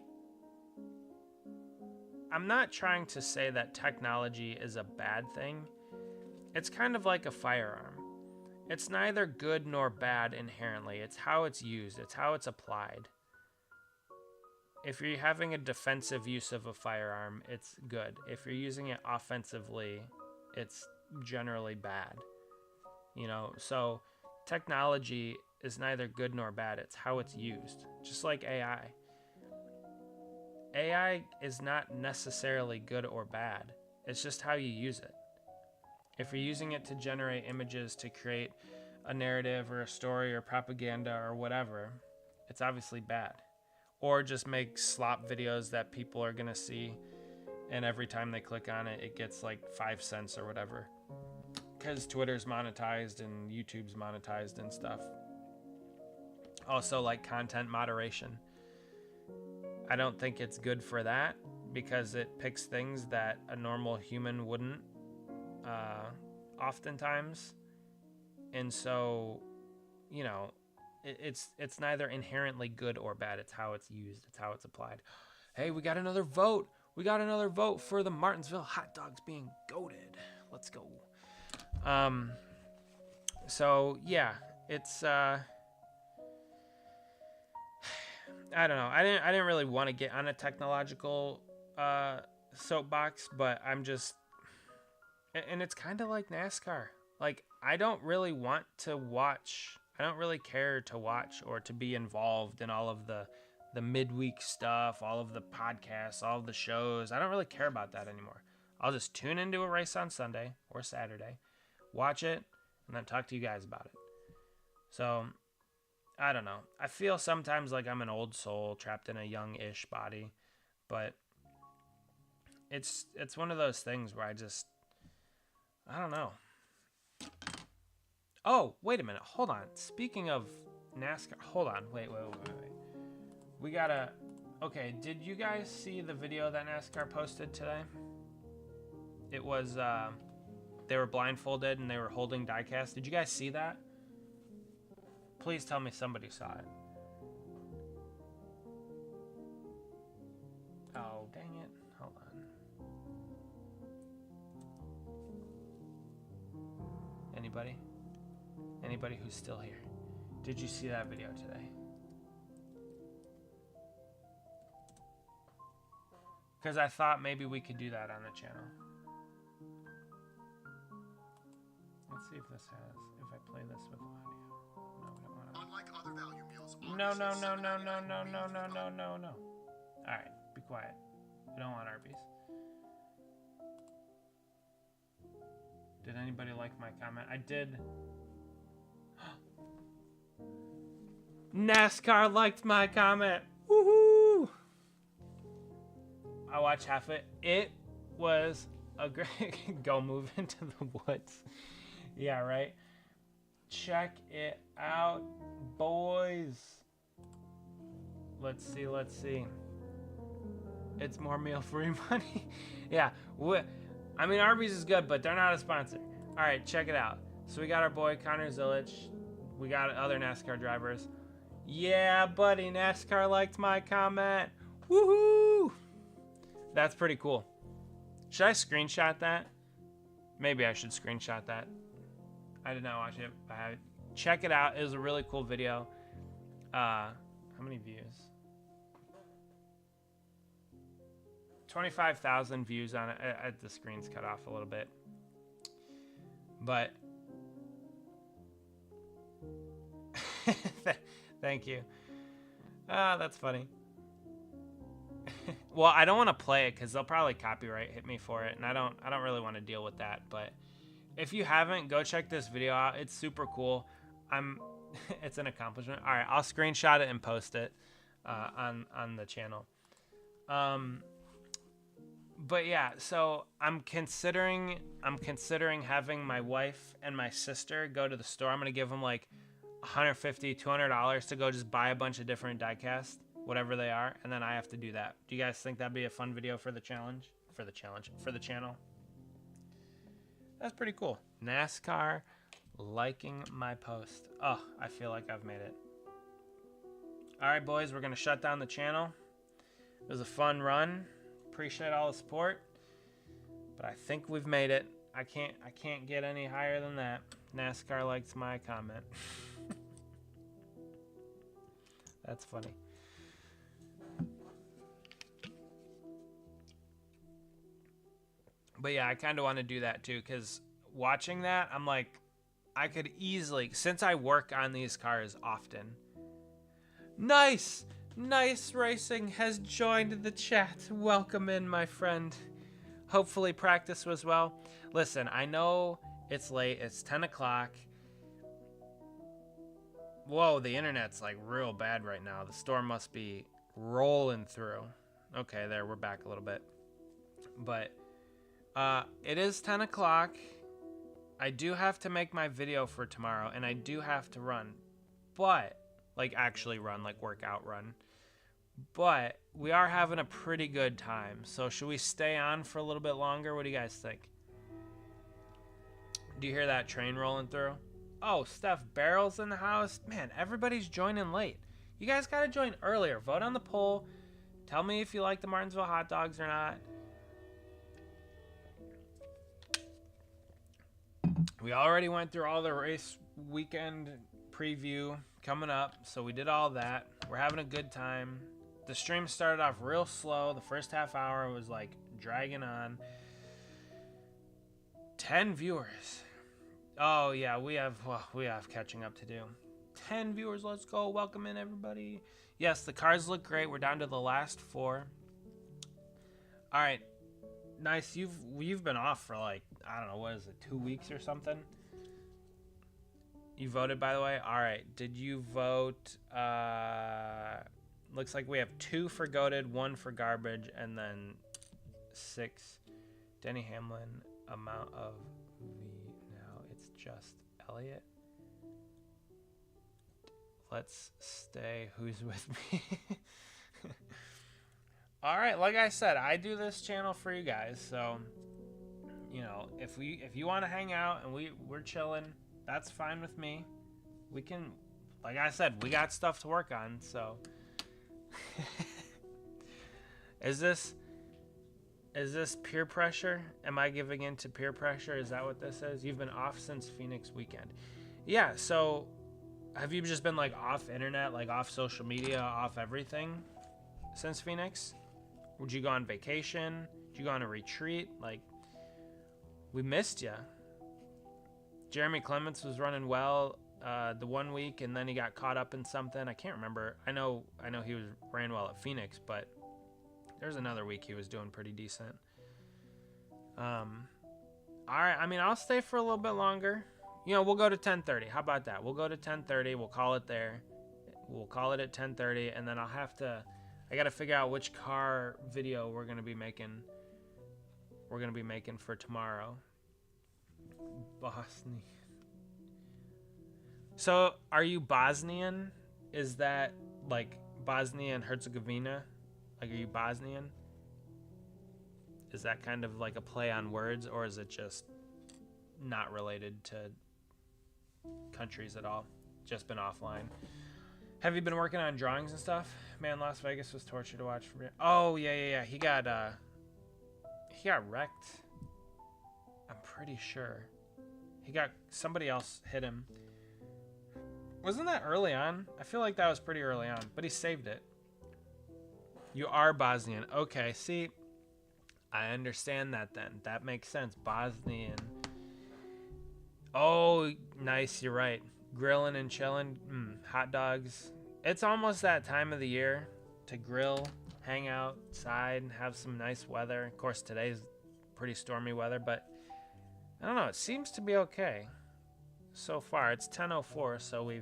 S1: I'm not trying to say that technology is a bad thing. It's kind of like a firearm. It's neither good nor bad inherently. It's how it's used. It's how it's applied. If you're having a defensive use of a firearm, it's good. If you're using it offensively, it's generally bad. You know, so technology is neither good nor bad. It's how it's used. Just like AI. AI is not necessarily good or bad. It's just how you use it. If you're using it to generate images to create a narrative or a story or propaganda or whatever, it's obviously bad. Or just make slop videos that people are going to see, and every time they click on it, it gets like 5 cents or whatever. Because Twitter's monetized and YouTube's monetized and stuff. Also, like, content moderation. I don't think it's good for that, because it picks things that a normal human wouldn't oftentimes. And so, you know, it's neither inherently good or bad. It's how it's used. It's how it's applied. Hey, we got another vote. We got another vote for the Martinsville hot dogs being goated. Let's go. So yeah, it's I don't know. I didn't really want to get on a technological soapbox, but I'm just, and it's kind of like NASCAR. Like, I don't really want to watch, I don't really care to watch or to be involved in all of the midweek stuff, all of the podcasts, all of the shows. I don't really care about that anymore. I'll just tune into a race on Sunday or Saturday, watch it, and then talk to you guys about it. So, I don't know. I feel sometimes like I'm an old soul trapped in a young-ish body, but it's one of those things where I don't know. Oh, wait a minute. Hold on. Speaking of NASCAR, hold on. Wait. We gotta, okay, did you guys see the video that NASCAR posted today? It was, they were blindfolded and they were holding diecast. Did you guys see that? Please tell me somebody saw it. Oh, dang it. Hold on. Anybody? Anybody who's still here? Did you see that video today? Because I thought maybe we could do that on the channel. Let's see if this has, if I play this with audio. No, we don't want to. Unlike other value meals. No. All right, be quiet. We don't want Arby's. Did anybody like my comment? I did. NASCAR liked my comment. Woohoo! I watched half it. It was a great go move into the woods. Yeah, right. Check it out, boys. Let's see. It's more meal-free money. Yeah. I mean, Arby's is good, but they're not a sponsor. All right, check it out. So we got our boy Connor Zilich. We got other NASCAR drivers. Yeah, buddy, NASCAR liked my comment. Woohoo! That's pretty cool. Should I screenshot that? Maybe I should screenshot that. I did not watch it. Check it out. It was a really cool video. How many views? 25,000 views on it. The screen's cut off a little bit. But thank you. That's funny. Well, I don't want to play it because they'll probably copyright hit me for it, and I don't really want to deal with that. But if you haven't, go check this video out. It's super cool. It's an accomplishment. All right, I'll screenshot it and post it on the channel. But yeah, so I'm considering having my wife and my sister go to the store. I'm gonna give them like $150, $200 to go just buy a bunch of different diecast, whatever they are, and then I have to do that. Do you guys think that'd be a fun video for the challenge? For the channel? That's pretty cool. NASCAR liking my post. Oh, I feel like I've made it. All right, boys, we're gonna shut down the channel. It was a fun run. Appreciate all the support, but I think we've made it. I can't get any higher than that. NASCAR likes my comment. That's funny. But yeah, I kind of want to do that too, because watching that, I'm like, I could easily, since I work on these cars often. Nice Racing has joined the chat. Welcome in, my friend. Hopefully practice was well. Listen, I know it's late. It's 10 o'clock. Whoa, the internet's like real bad right now. The storm must be rolling through. Okay, there, we're back a little bit. But it is 10 o'clock. I do have to make my video for tomorrow, and I do have to run. But, like actually run, like workout run. But we are having a pretty good time. So should we stay on for a little bit longer? What do you guys think? Do you hear that train rolling through? Oh, Steph Barrel's in the house. Man, everybody's joining late. You guys got to join earlier. Vote on the poll. Tell me if you like the Martinsville hot dogs or not. We already went through all the race weekend preview coming up. So we did all that. We're having a good time. The stream started off real slow. The first half hour was like dragging on. 10 viewers. Oh yeah, we have catching up to do. 10 viewers, let's go. Welcome in everybody. Yes, the cars look great. We're down to the last 4. All right. Nice. You've been off for like, I don't know, what is it, 2 weeks or something? You voted, by the way? All right. Did you vote? Looks like we have 2 for goated, 1 for garbage, and then 6. Denny Hamlin, amount of V. Now it's just Elliot. Let's stay. Who's with me? All right. Like I said, I do this channel for you guys. So, you know, if you want to hang out and we're chilling, that's fine with me. We can, like I said, we got stuff to work on. So, is this peer pressure? Am I giving in to peer pressure? Is that what this is? You've been off since Phoenix weekend. Yeah. So, have you just been like off internet, like off social media, off everything since Phoenix? Would you go on vacation? Did you go on a retreat? Like, we missed you. Jeremy Clements was running well the 1 week, and then he got caught up in something. I can't remember. I know he ran well at Phoenix, but there's another week he was doing pretty decent. All right. I mean, I'll stay for a little bit longer. You know, we'll go to 10:30. How about that? We'll go to 10:30. We'll call it there. We'll call it at 10:30, and then I got to figure out which car video we're going to be making. We're going to be making for tomorrow. Bosnian. So, are you Bosnian? Is that like Bosnia and Herzegovina? Like, are you Bosnian? Is that kind of like a play on words, or is it just not related to countries at all? Just been offline. Have you been working on drawings and stuff? Man, Las Vegas was torture to watch. Oh yeah. He got wrecked. I'm pretty sure. Somebody else hit him. Wasn't that early on? I feel like that was pretty early on, but he saved it. You are Bosnian. Okay, see, I understand that then. That makes sense. Bosnian. Oh, nice. You're right. Grilling and chilling. Hot dogs. It's almost that time of the year to grill, hang outside, and have some nice weather. Of course, today's pretty stormy weather, but I don't know. It seems to be okay so far. It's 10:04, so we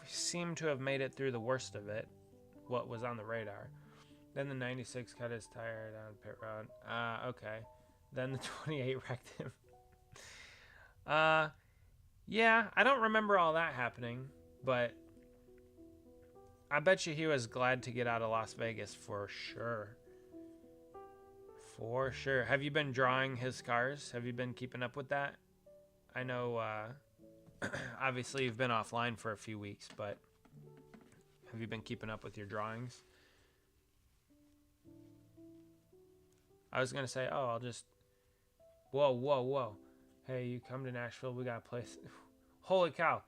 S1: seem to have made it through the worst of it, what was on the radar. Then the 96 cut his tire down pit road. Okay. Then the 28 wrecked him. Yeah, I don't remember all that happening, but I bet you he was glad to get out of Las Vegas for sure. For sure. Have you been drawing his cars? Have you been keeping up with that? I know, obviously you've been offline for a few weeks, but have you been keeping up with your drawings? I was going to say, I'll just... Whoa. Hey, you come to Nashville, we got a place. Holy cow.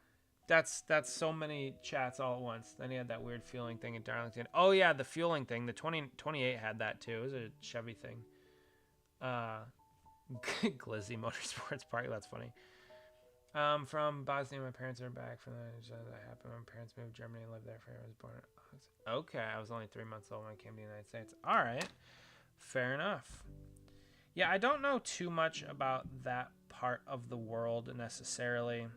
S1: That's so many chats all at once. Then he had that weird fueling thing in Darlington. Oh, yeah, the fueling thing. The 28 had that, too. It was a Chevy thing. Glizzy Motorsports Park. That's funny. From Bosnia, my parents are back from that happened. My parents moved to Germany and lived there for I was born. Okay, I was only 3 months old when I came to the United States. All right. Fair enough. Yeah, I don't know too much about that part of the world necessarily.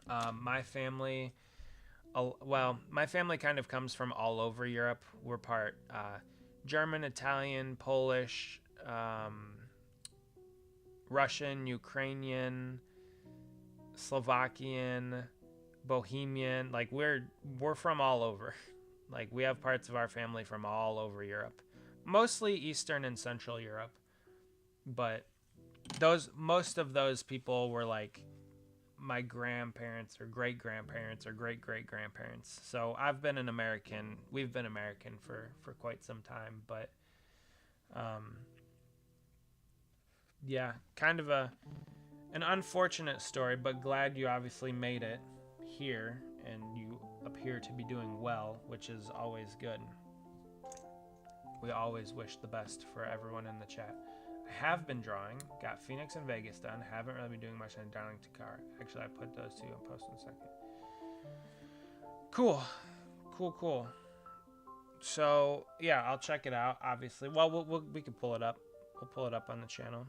S1: My family kind of comes from all over Europe. We're part German, Italian, Polish, Russian, Ukrainian, Slovakian, Bohemian. Like we're from all over. Like we have parts of our family from all over Europe. Mostly Eastern and Central Europe. But most of those people were like my grandparents or great-grandparents or great-great-grandparents. So I've been an American. We've been American for quite some time. But yeah, kind of an unfortunate story, but glad you obviously made it here and you appear to be doing well, which is always good. We always wish the best for everyone in the chat. I have been drawing, got Phoenix and Vegas done, haven't really been doing much on Darlington Car. Actually, I put those two in post in a second. Cool. Cool. So, yeah, I'll check it out, obviously. Well, we can pull it up. We'll pull it up on the channel,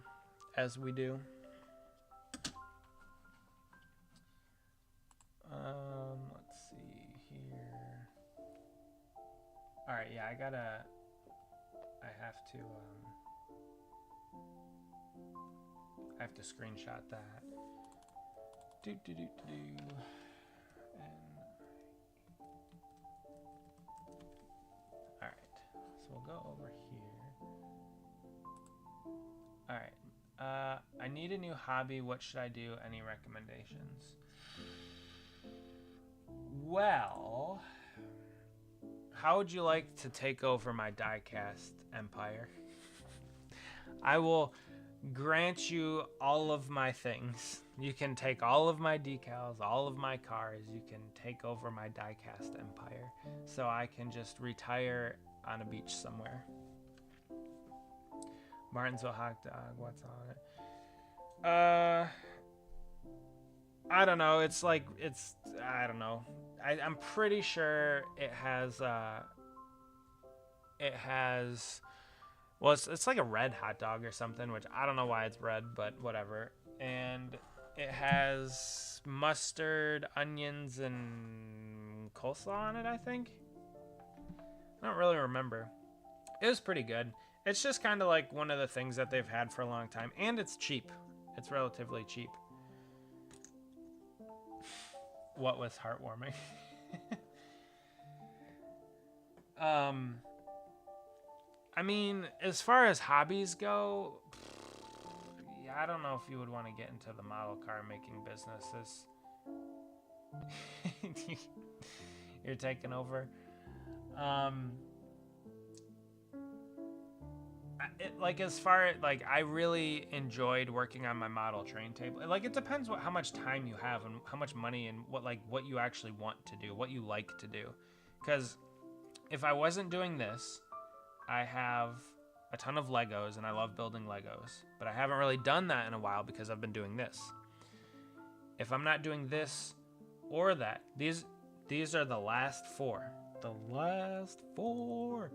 S1: as we do. Let's see here. All right, yeah, I have to screenshot that. And all right, so we'll go over here. All right, I need a new hobby. What should I do? Any recommendations? Well, how would you like to take over my diecast empire? I will grant you all of my things. You can take all of my decals, all of my cars. You can take over my diecast empire, so I can just retire on a beach somewhere. Martinsville hot dog, what's on it? I don't know. I don't know. I'm pretty sure it has, well, it's like a red hot dog or something, which I don't know why it's red, but whatever. And it has mustard, onions, and coleslaw on it, I think. I don't really remember. It was pretty good. It's just kind of like one of the things that they've had for a long time, and it's cheap. It's relatively cheap. What was heartwarming? I mean, as far as hobbies go, yeah, I don't know if you would want to get into the model car making business. You're taking over. I really enjoyed working on my model train table. Like, it depends how much time you have and how much money and what you actually want to do, what you like to do. Because if I wasn't doing this, I have a ton of Legos and I love building Legos, but I haven't really done that in a while because I've been doing this. If I'm not doing this or that, these are the last four. The last four.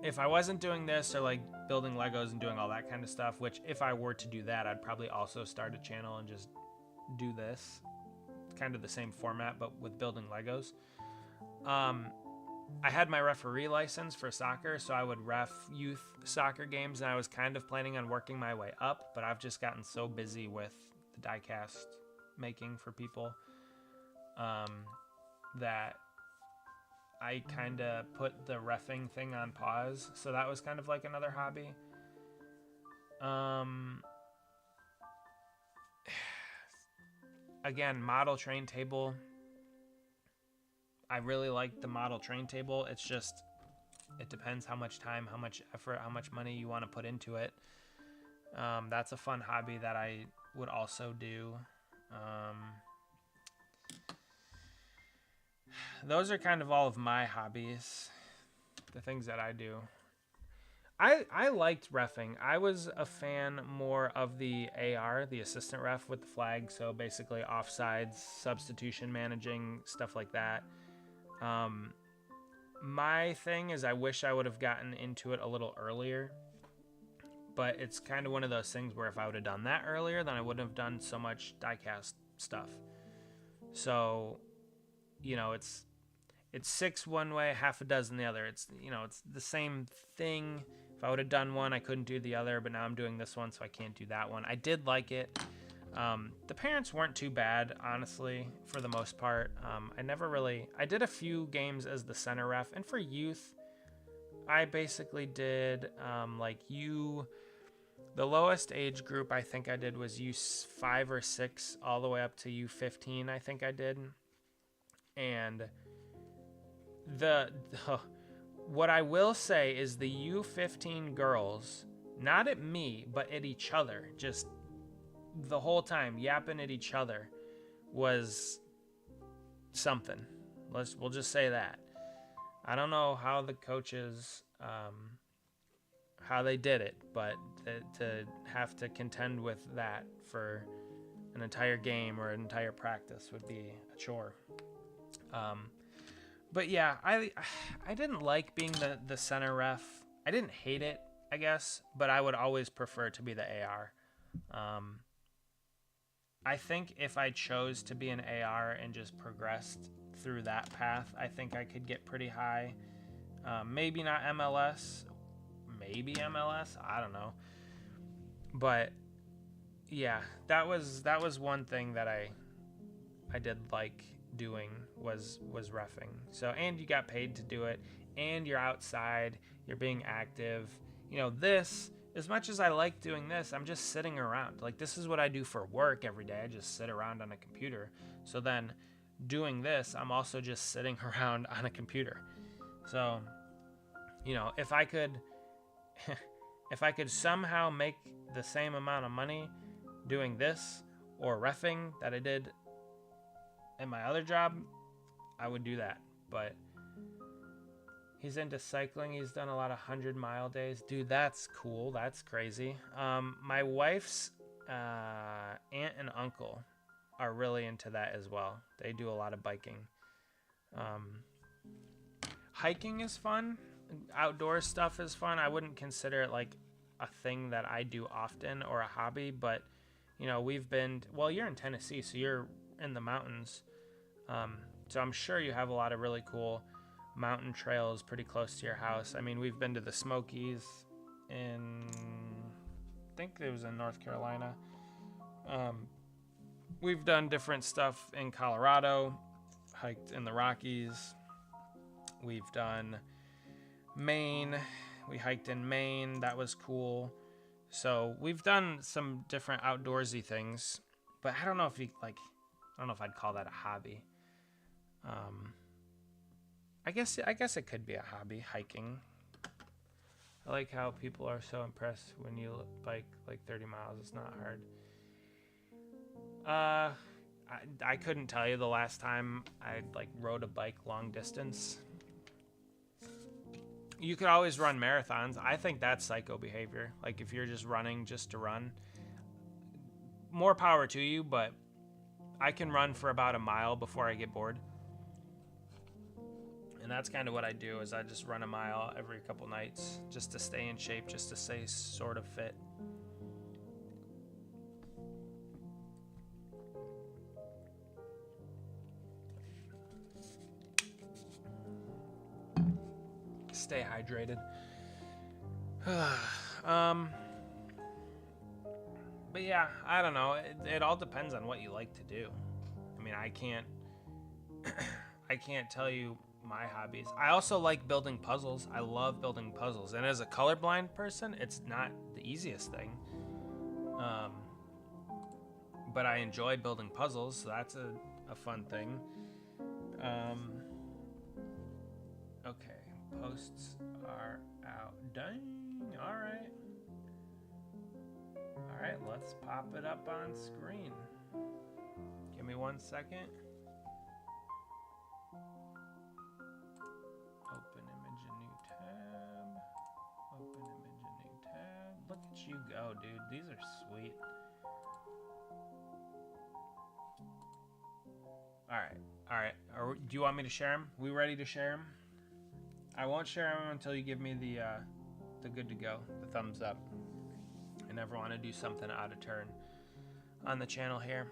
S1: If I wasn't doing this or like building Legos and doing all that kind of stuff, which if I were to do that, I'd probably also start a channel and just do this. Kind of the same format, but with building Legos. I had my referee license for soccer, so I would ref youth soccer games, and I was kind of planning on working my way up, but I've just gotten so busy with the diecast making for people that I kind of put the reffing thing on pause. So that was kind of like another hobby. Again, model train table. I really like the model train table. It's just, it depends how much time, how much effort, how much money you want to put into it. That's a fun hobby that I would also do. Those are kind of all of my hobbies, the things that I do. I liked reffing. I was a fan more of the AR, the assistant ref with the flag. So basically offsides, substitution managing, stuff like that. My thing is I wish I would have gotten into it a little earlier, but it's kind of one of those things where if I would have done that earlier, then I wouldn't have done so much diecast stuff. So, you know, it's 6 one way, half a dozen the other. It's, you know, it's the same thing. If I would have done one, I couldn't do the other, but now I'm doing this one, so I can't do that one. I did like it. The parents weren't too bad, honestly, for the most part. I did a few games as the center ref, and for youth, I basically did, the lowest age group I think I did was U5 or 6, all the way up to U15, I think I did. And what I will say is the U15 girls, not at me, but at each other, just the whole time yapping at each other, was something. We'll just say that. I don't know how the coaches, how they did it, but to have to contend with that for an entire game or an entire practice would be a chore. But yeah, I didn't like being the center ref. I didn't hate it, I guess, but I would always prefer to be the AR. I think if I chose to be an AR and just progressed through that path, I think I could get pretty high. Maybe not MLS, maybe MLS, I don't know. But yeah, that was one thing that I did like doing was reffing. So, and you got paid to do it, and you're outside, you're being active. You know, this, as much as I like doing this, I'm just sitting around. Like, this is what I do for work every day. I just sit around on a computer. So then doing this, I'm also just sitting around on a computer. So, you know, if I could somehow make the same amount of money doing this or reffing that I did in my other job, I would do that. But he's into cycling. He's done a lot of 100-mile days. Dude, that's cool. That's crazy. My wife's aunt and uncle are really into that as well. They do a lot of biking. Hiking is fun. Outdoor stuff is fun. I wouldn't consider it like a thing that I do often or a hobby, but you know, we've been, well, you're in Tennessee, so you're in the mountains. So I'm sure you have a lot of really cool mountain trails pretty close to your house. I mean, we've been to the Smokies in, I think it was in North Carolina. We've done different stuff in Colorado, hiked in the Rockies. We've done Maine. We hiked in Maine. That was cool. So we've done some different outdoorsy things, but I don't know if I'd call that a hobby. I guess it could be a hobby, hiking. I like how people are so impressed when you bike like 30 miles. It's not hard. I couldn't tell you the last time I like rode a bike long distance. You could always run marathons. I think that's psycho behavior. Like if you're just running just to run, more power to you, but I can run for about a mile before I get bored. And that's kind of what I do, is I just run a mile every couple nights just to stay in shape, just to stay sort of fit. Stay hydrated. But yeah, I don't know. It all depends on what you like to do. I mean, I can't tell you my hobbies. I also like building puzzles. I love building puzzles. And as a colorblind person, it's not the easiest thing. But I enjoy building puzzles, so that's a fun thing. Okay, posts are out. Dang, all right. All right, let's pop it up on screen. Give me 1 second. Open image, a new tab. Open image, a new tab. Look at you go, dude. These are sweet. All right. Do you want me to share them? We ready to share them? I won't share them until you give me the good to go, the thumbs up. I never want to do something out of turn on the channel here.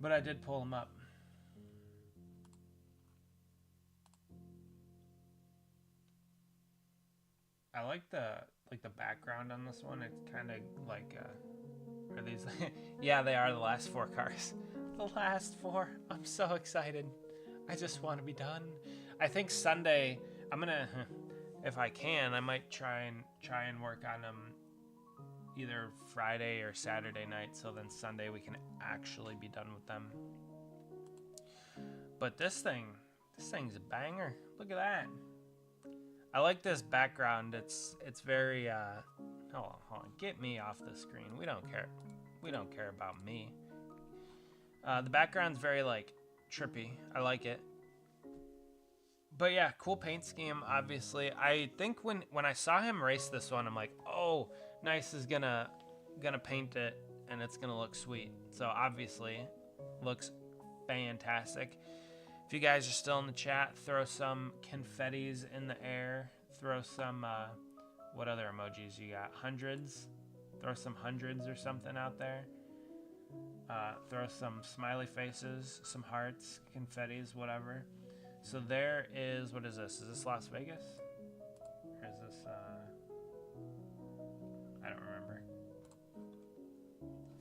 S1: But I did pull them up. I like the background on this one. It's kind of like are these yeah, they are the last 4 cars. The last 4. I'm so excited. I just want to be done. I think Sunday I'm gonna, if I can, I might try and work on them either Friday or Saturday night, so then Sunday we can actually be done with them. But this thing's a banger. Look at that. I like this background. It's very hold on. Get me off the screen. We don't care about me. The background's very like trippy. I like it. But yeah, cool paint scheme, obviously. I think when I saw him race this one, I'm like, oh, Nice is gonna paint it and it's gonna look sweet. So obviously looks fantastic. If you guys are still in the chat, throw some confettis in the air. Throw some, what other emojis you got? Hundreds? Throw some hundreds or something out there. Throw some smiley faces, some hearts, confettis, whatever. So there is, what is this? Is this Las Vegas? Or is this, I don't remember.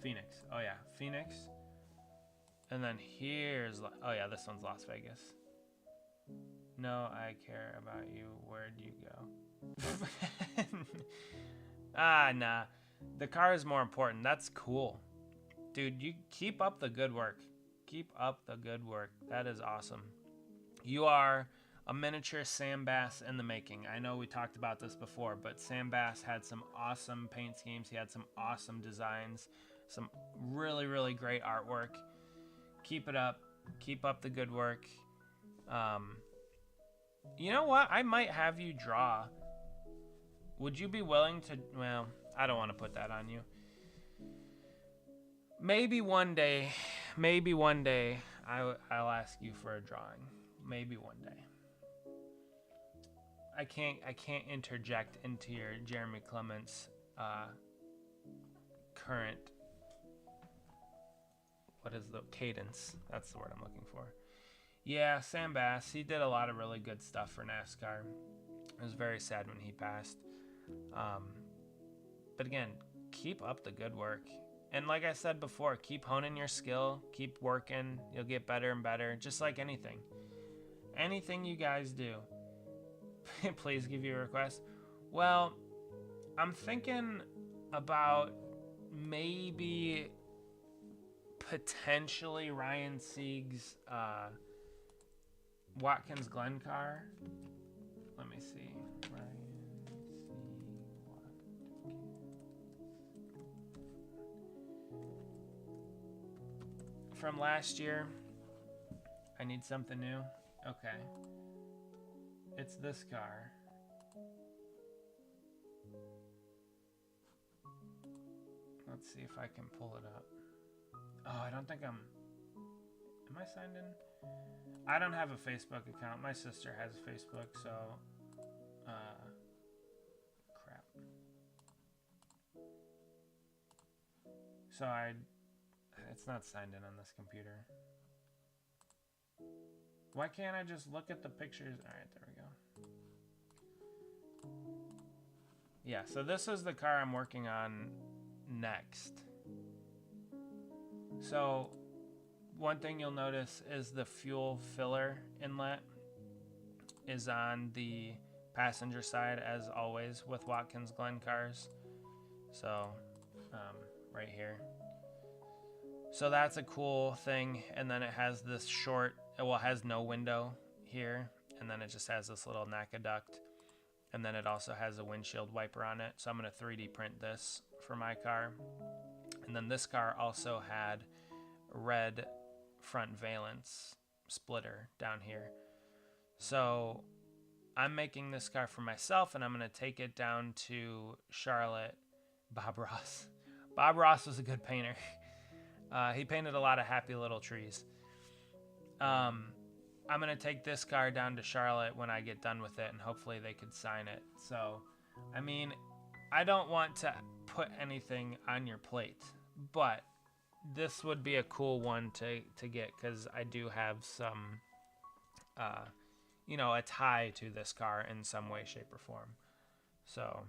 S1: Phoenix. Oh yeah, Phoenix. And then here's, oh yeah, this one's Las Vegas. No, I care about you. Where'd you go? Nah. The car is more important. That's cool. Dude, you keep up the good work. Keep up the good work. That is awesome. You are a miniature Sam Bass in the making. I know we talked about this before, but Sam Bass had some awesome paint schemes. He had some awesome designs, some really, really great artwork. Keep it up. Keep up the good work. You know what? I might have you draw. Would you be willing to... Well, I don't want to put that on you. Maybe one day I'll ask you for a drawing. Maybe one day. I can't interject into your Jeremy Clements current... What is the cadence? That's the word I'm looking for. Yeah, Sam Bass, he did a lot of really good stuff for NASCAR. It was very sad when he passed. But again, keep up the good work. And like I said before, keep honing your skill, keep working. You'll get better and better, just like anything. Anything you guys do. Please give you a request. Well, I'm thinking about maybe potentially Ryan Sieg's Watkins Glen car. Let me see. Ryan Sieg Watkins. From last year. I need something new. Okay. It's this car. Let's see if I can pull it up. Oh, I don't think am I signed in? I don't have a Facebook account. My sister has a Facebook, so, crap. So it's not signed in on this computer. Why can't I just look at the pictures? All right, there we go. Yeah, so this is the car I'm working on next. So one thing you'll notice is the fuel filler inlet is on the passenger side, as always with Watkins Glen cars. So right here. So that's a cool thing. And then it has this short, well, it has no window here, and then it just has this little NACA duct, and then it also has a windshield wiper on it. So I'm going to 3D print this for my car. And then this car also had red front valence splitter down here. So I'm making this car for myself, and I'm going to take it down to Charlotte. Bob Ross. Bob Ross was a good painter. He painted a lot of happy little trees. I'm going to take this car down to Charlotte when I get done with it, and hopefully they could sign it. So, I mean, I don't want to put anything on your plate, but this would be a cool one to get, because I do have some, a tie to this car in some way, shape, or form. So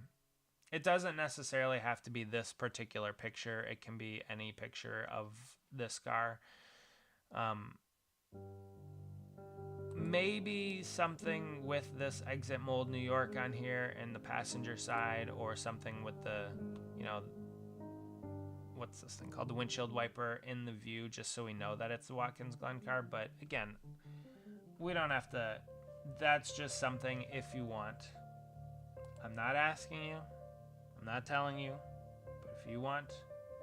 S1: it doesn't necessarily have to be this particular picture. It can be any picture of this car. Maybe something with this Exit Mold New York on here in the passenger side, or something with the, what's this thing called? The windshield wiper in the view, just so we know that it's the Watkins Glen car. But again, we don't have to, that's just something if you want. I'm not asking you. I'm not telling you. But if you want,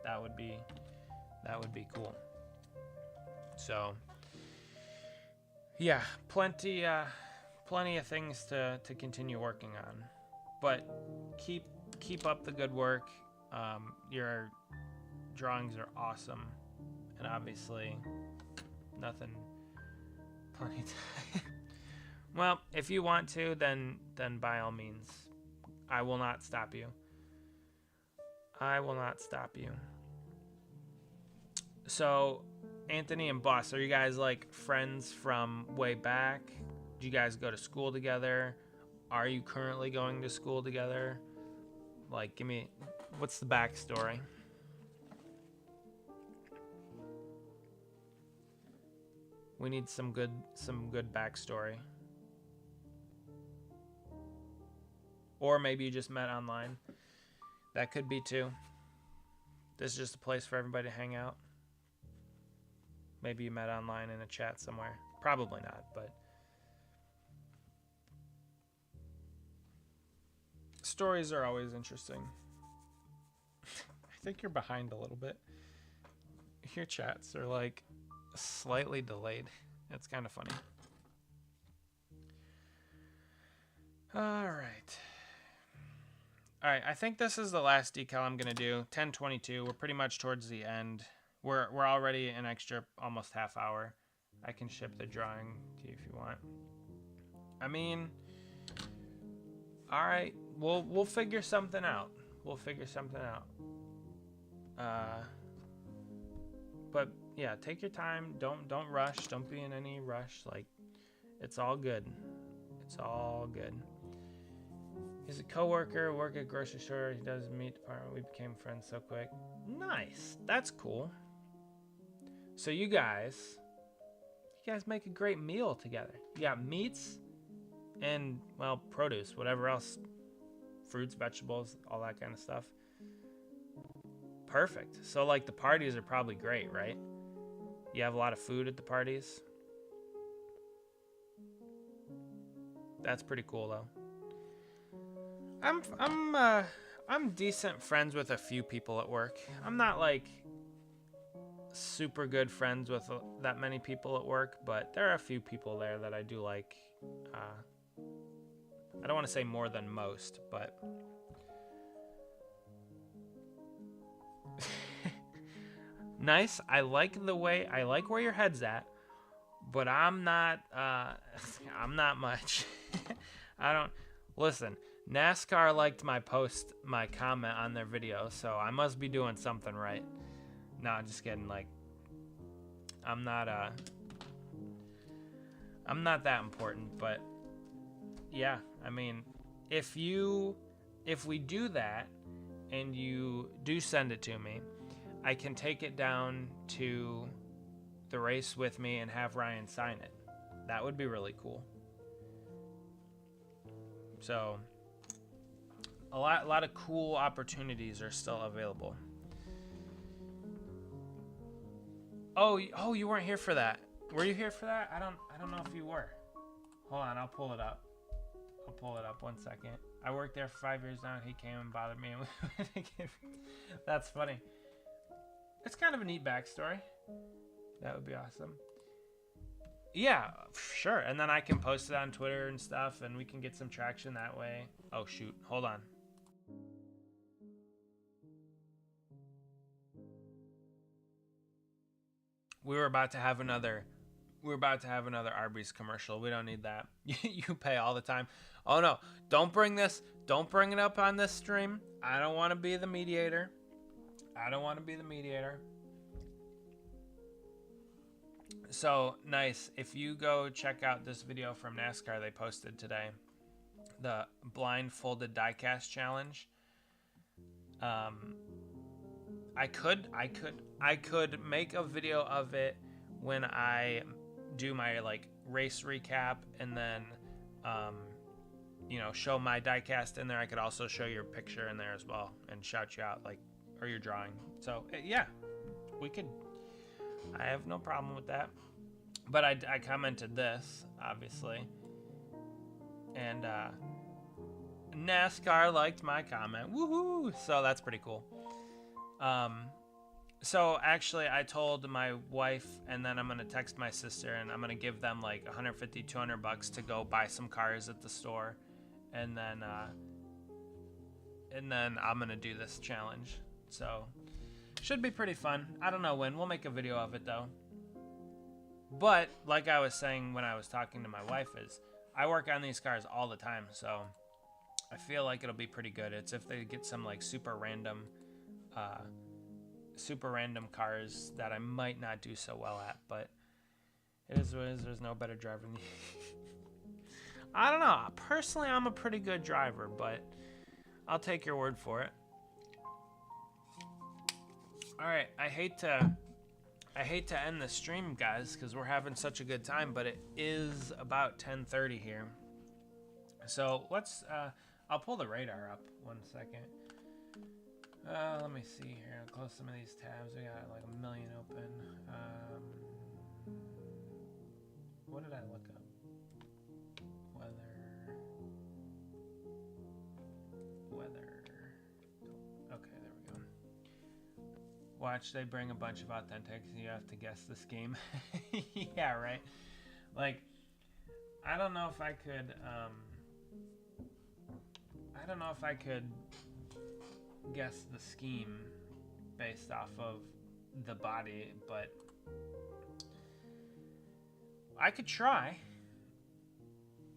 S1: that would be cool. So, yeah, plenty of things to continue working on. But keep up the good work. Your drawings are awesome, and obviously, nothing. Plenty of time. Well, if you want to, then by all means, I will not stop you. I will not stop you. So, Anthony and Boss, are you guys like friends from way back? Do you guys go to school together? Are you currently going to school together? Like, give me, what's the backstory? We need some good backstory. Or maybe you just met online. That could be too. This is just a place for everybody to hang out. Maybe you met online in a chat somewhere. Probably not, but stories are always interesting. I think you're behind a little bit. Your chats are like slightly delayed. It's kind of funny. All right. All right, I think this is the last decal I'm going to do. 10:22. We're pretty much towards the end. We're already an extra almost half hour. I can ship the drawing to you if you want. I mean, all right, we'll figure something out. We'll figure something out. But yeah, take your time. Don't rush. Don't be in any rush. Like, it's all good. It's all good. He's a coworker, work at grocery store. He does meat department. We became friends so quick. Nice. That's cool. So you guys make a great meal together. You got meats and, well, produce, whatever else, fruits, vegetables, all that kind of stuff. Perfect. So like the parties are probably great, right? You have a lot of food at the parties. That's pretty cool though. I'm decent friends with a few people at work. I'm not like super good friends with that many people at work, but there are a few people there that I do like. I don't want to say more than most, but nice. I like where your head's at, but I'm not much. I don't listen. NASCAR liked my comment on their video, so I must be doing something right. No, I'm just kidding. Like, I'm not that important, but yeah, I mean, if we do that and you do send it to me, I can take it down to the race with me and have Ryan sign it. That would be really cool. So, a lot of cool opportunities are still available. Oh, you weren't here for that. Were you here for that? I don't know if you were. Hold on, I'll pull it up. 1 second. I worked there for 5 years now, and he came and bothered me. That's funny. It's kind of a neat backstory. That would be awesome. Yeah, sure. And then I can post it on Twitter and stuff, and we can get some traction that way. Oh, shoot. Hold on. We were about to have another Arby's commercial. We don't need that. You pay all the time. Oh no, don't bring it up on this stream. I don't want to be the mediator. So nice. If you go check out this video from NASCAR they posted today, the blindfolded diecast challenge. I could make a video of it when I do my like race recap and then show my diecast in there. I could also show your picture in there as well and shout you out, like, or your drawing. So yeah, we could. I have no problem with that. But I commented this, obviously, and NASCAR liked my comment. Woohoo! So that's pretty cool. So actually, I told my wife, and then I'm gonna text my sister, and I'm gonna give them like 150, 200 bucks to go buy some cars at the store, and then I'm gonna do this challenge. So should be pretty fun. I don't know when. We'll make a video of it though. But like I was saying when I was talking to my wife, is I work on these cars all the time, so I feel like it'll be pretty good. It's if they get some like super random cars that I might not do so well at, but it is what it is. There's no better driver than you. I don't know. Personally, I'm a pretty good driver, but I'll take your word for it. All right, I hate to end the stream, guys, because we're having such a good time, but it is about 10:30 here. So let's. I'll pull the radar up 1 second. Let me see here. I'll close some of these tabs. We got like a million open. What did I look up? Weather. Okay, there we go. Watch, they bring a bunch of authentics and you have to guess the scheme. Yeah, right? Like, I don't know if I could, guess the scheme based off of the body, but I could try.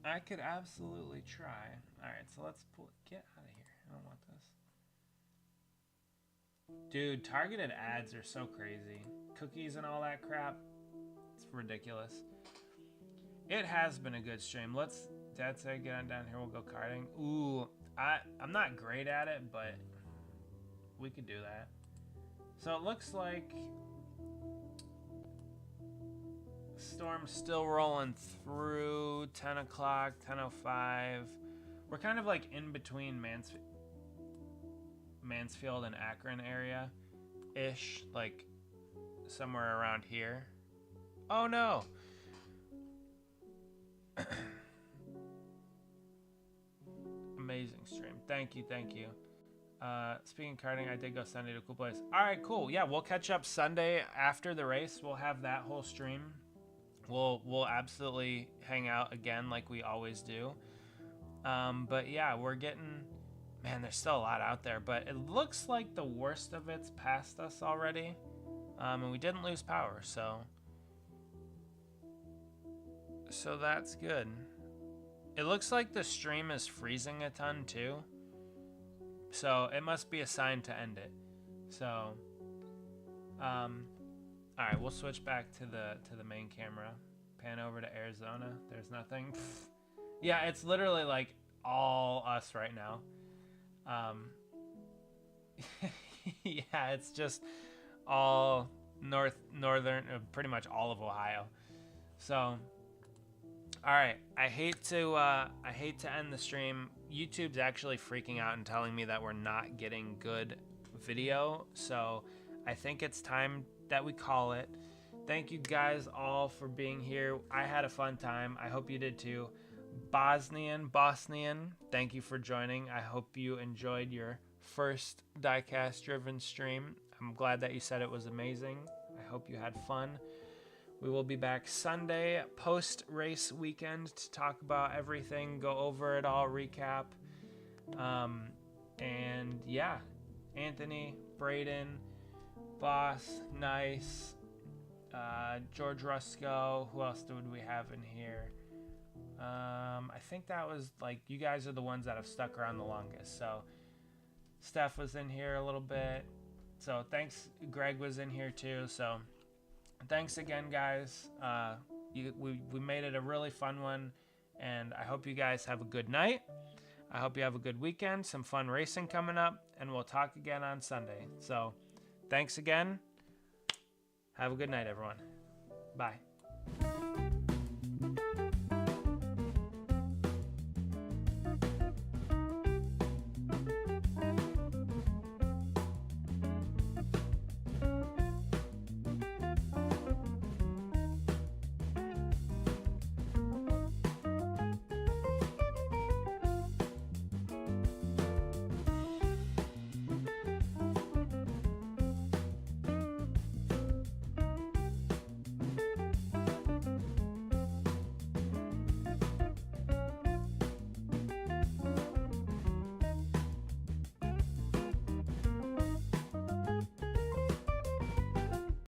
S1: I could absolutely try. All right, so let's get out of here. I don't want this. Dude, targeted ads are so crazy. Cookies and all that crap. It's ridiculous. It has been a good stream. Dad said get on down here, we'll go karting. Ooh, I'm not great at it, but we could do that. So it looks like storm's still rolling through 10 o'clock, 10:05. We're kind of like in between Mansfield and Akron area ish, like somewhere around here. Oh no. Amazing stream. Thank you. Speaking of karting, I did go Sunday to a cool place. All right, cool. Yeah, we'll catch up Sunday after the race. We'll have that whole stream. We'll absolutely hang out again like we always do. But yeah, we're getting, man, there's still a lot out there, but it looks like the worst of it's past us already. And we didn't lose power, so that's good. It looks like the stream is freezing a ton too. So it must be a sign to end it. So, all right, we'll switch back to the main camera. Pan over to Arizona. There's nothing. Yeah, it's literally like all us right now. Yeah, it's just all northern, pretty much all of Ohio. So, all right, I hate to end the stream. YouTube's actually freaking out and telling me that we're not getting good video, so I think it's time that we call it. Thank you guys all for being here. I had a fun time. I hope you did too. Bosnian, thank you for joining. I hope you enjoyed your first diecast driven stream. I'm glad that you said it was amazing. I hope you had fun. We will be back Sunday, post-race weekend, to talk about everything, go over it all, recap. And yeah, Anthony, Braden, Boss, Nice, George Rusco. Who else would we have in here? I think that was, like, you guys are the ones that have stuck around the longest. So Steph was in here a little bit. So thanks. Greg was in here too. So thanks again, guys. We made it a really fun one, and I hope you guys have a good night. I hope you have a good weekend, some fun racing coming up, and we'll talk again on Sunday. So thanks again. Have a good night, everyone. Bye.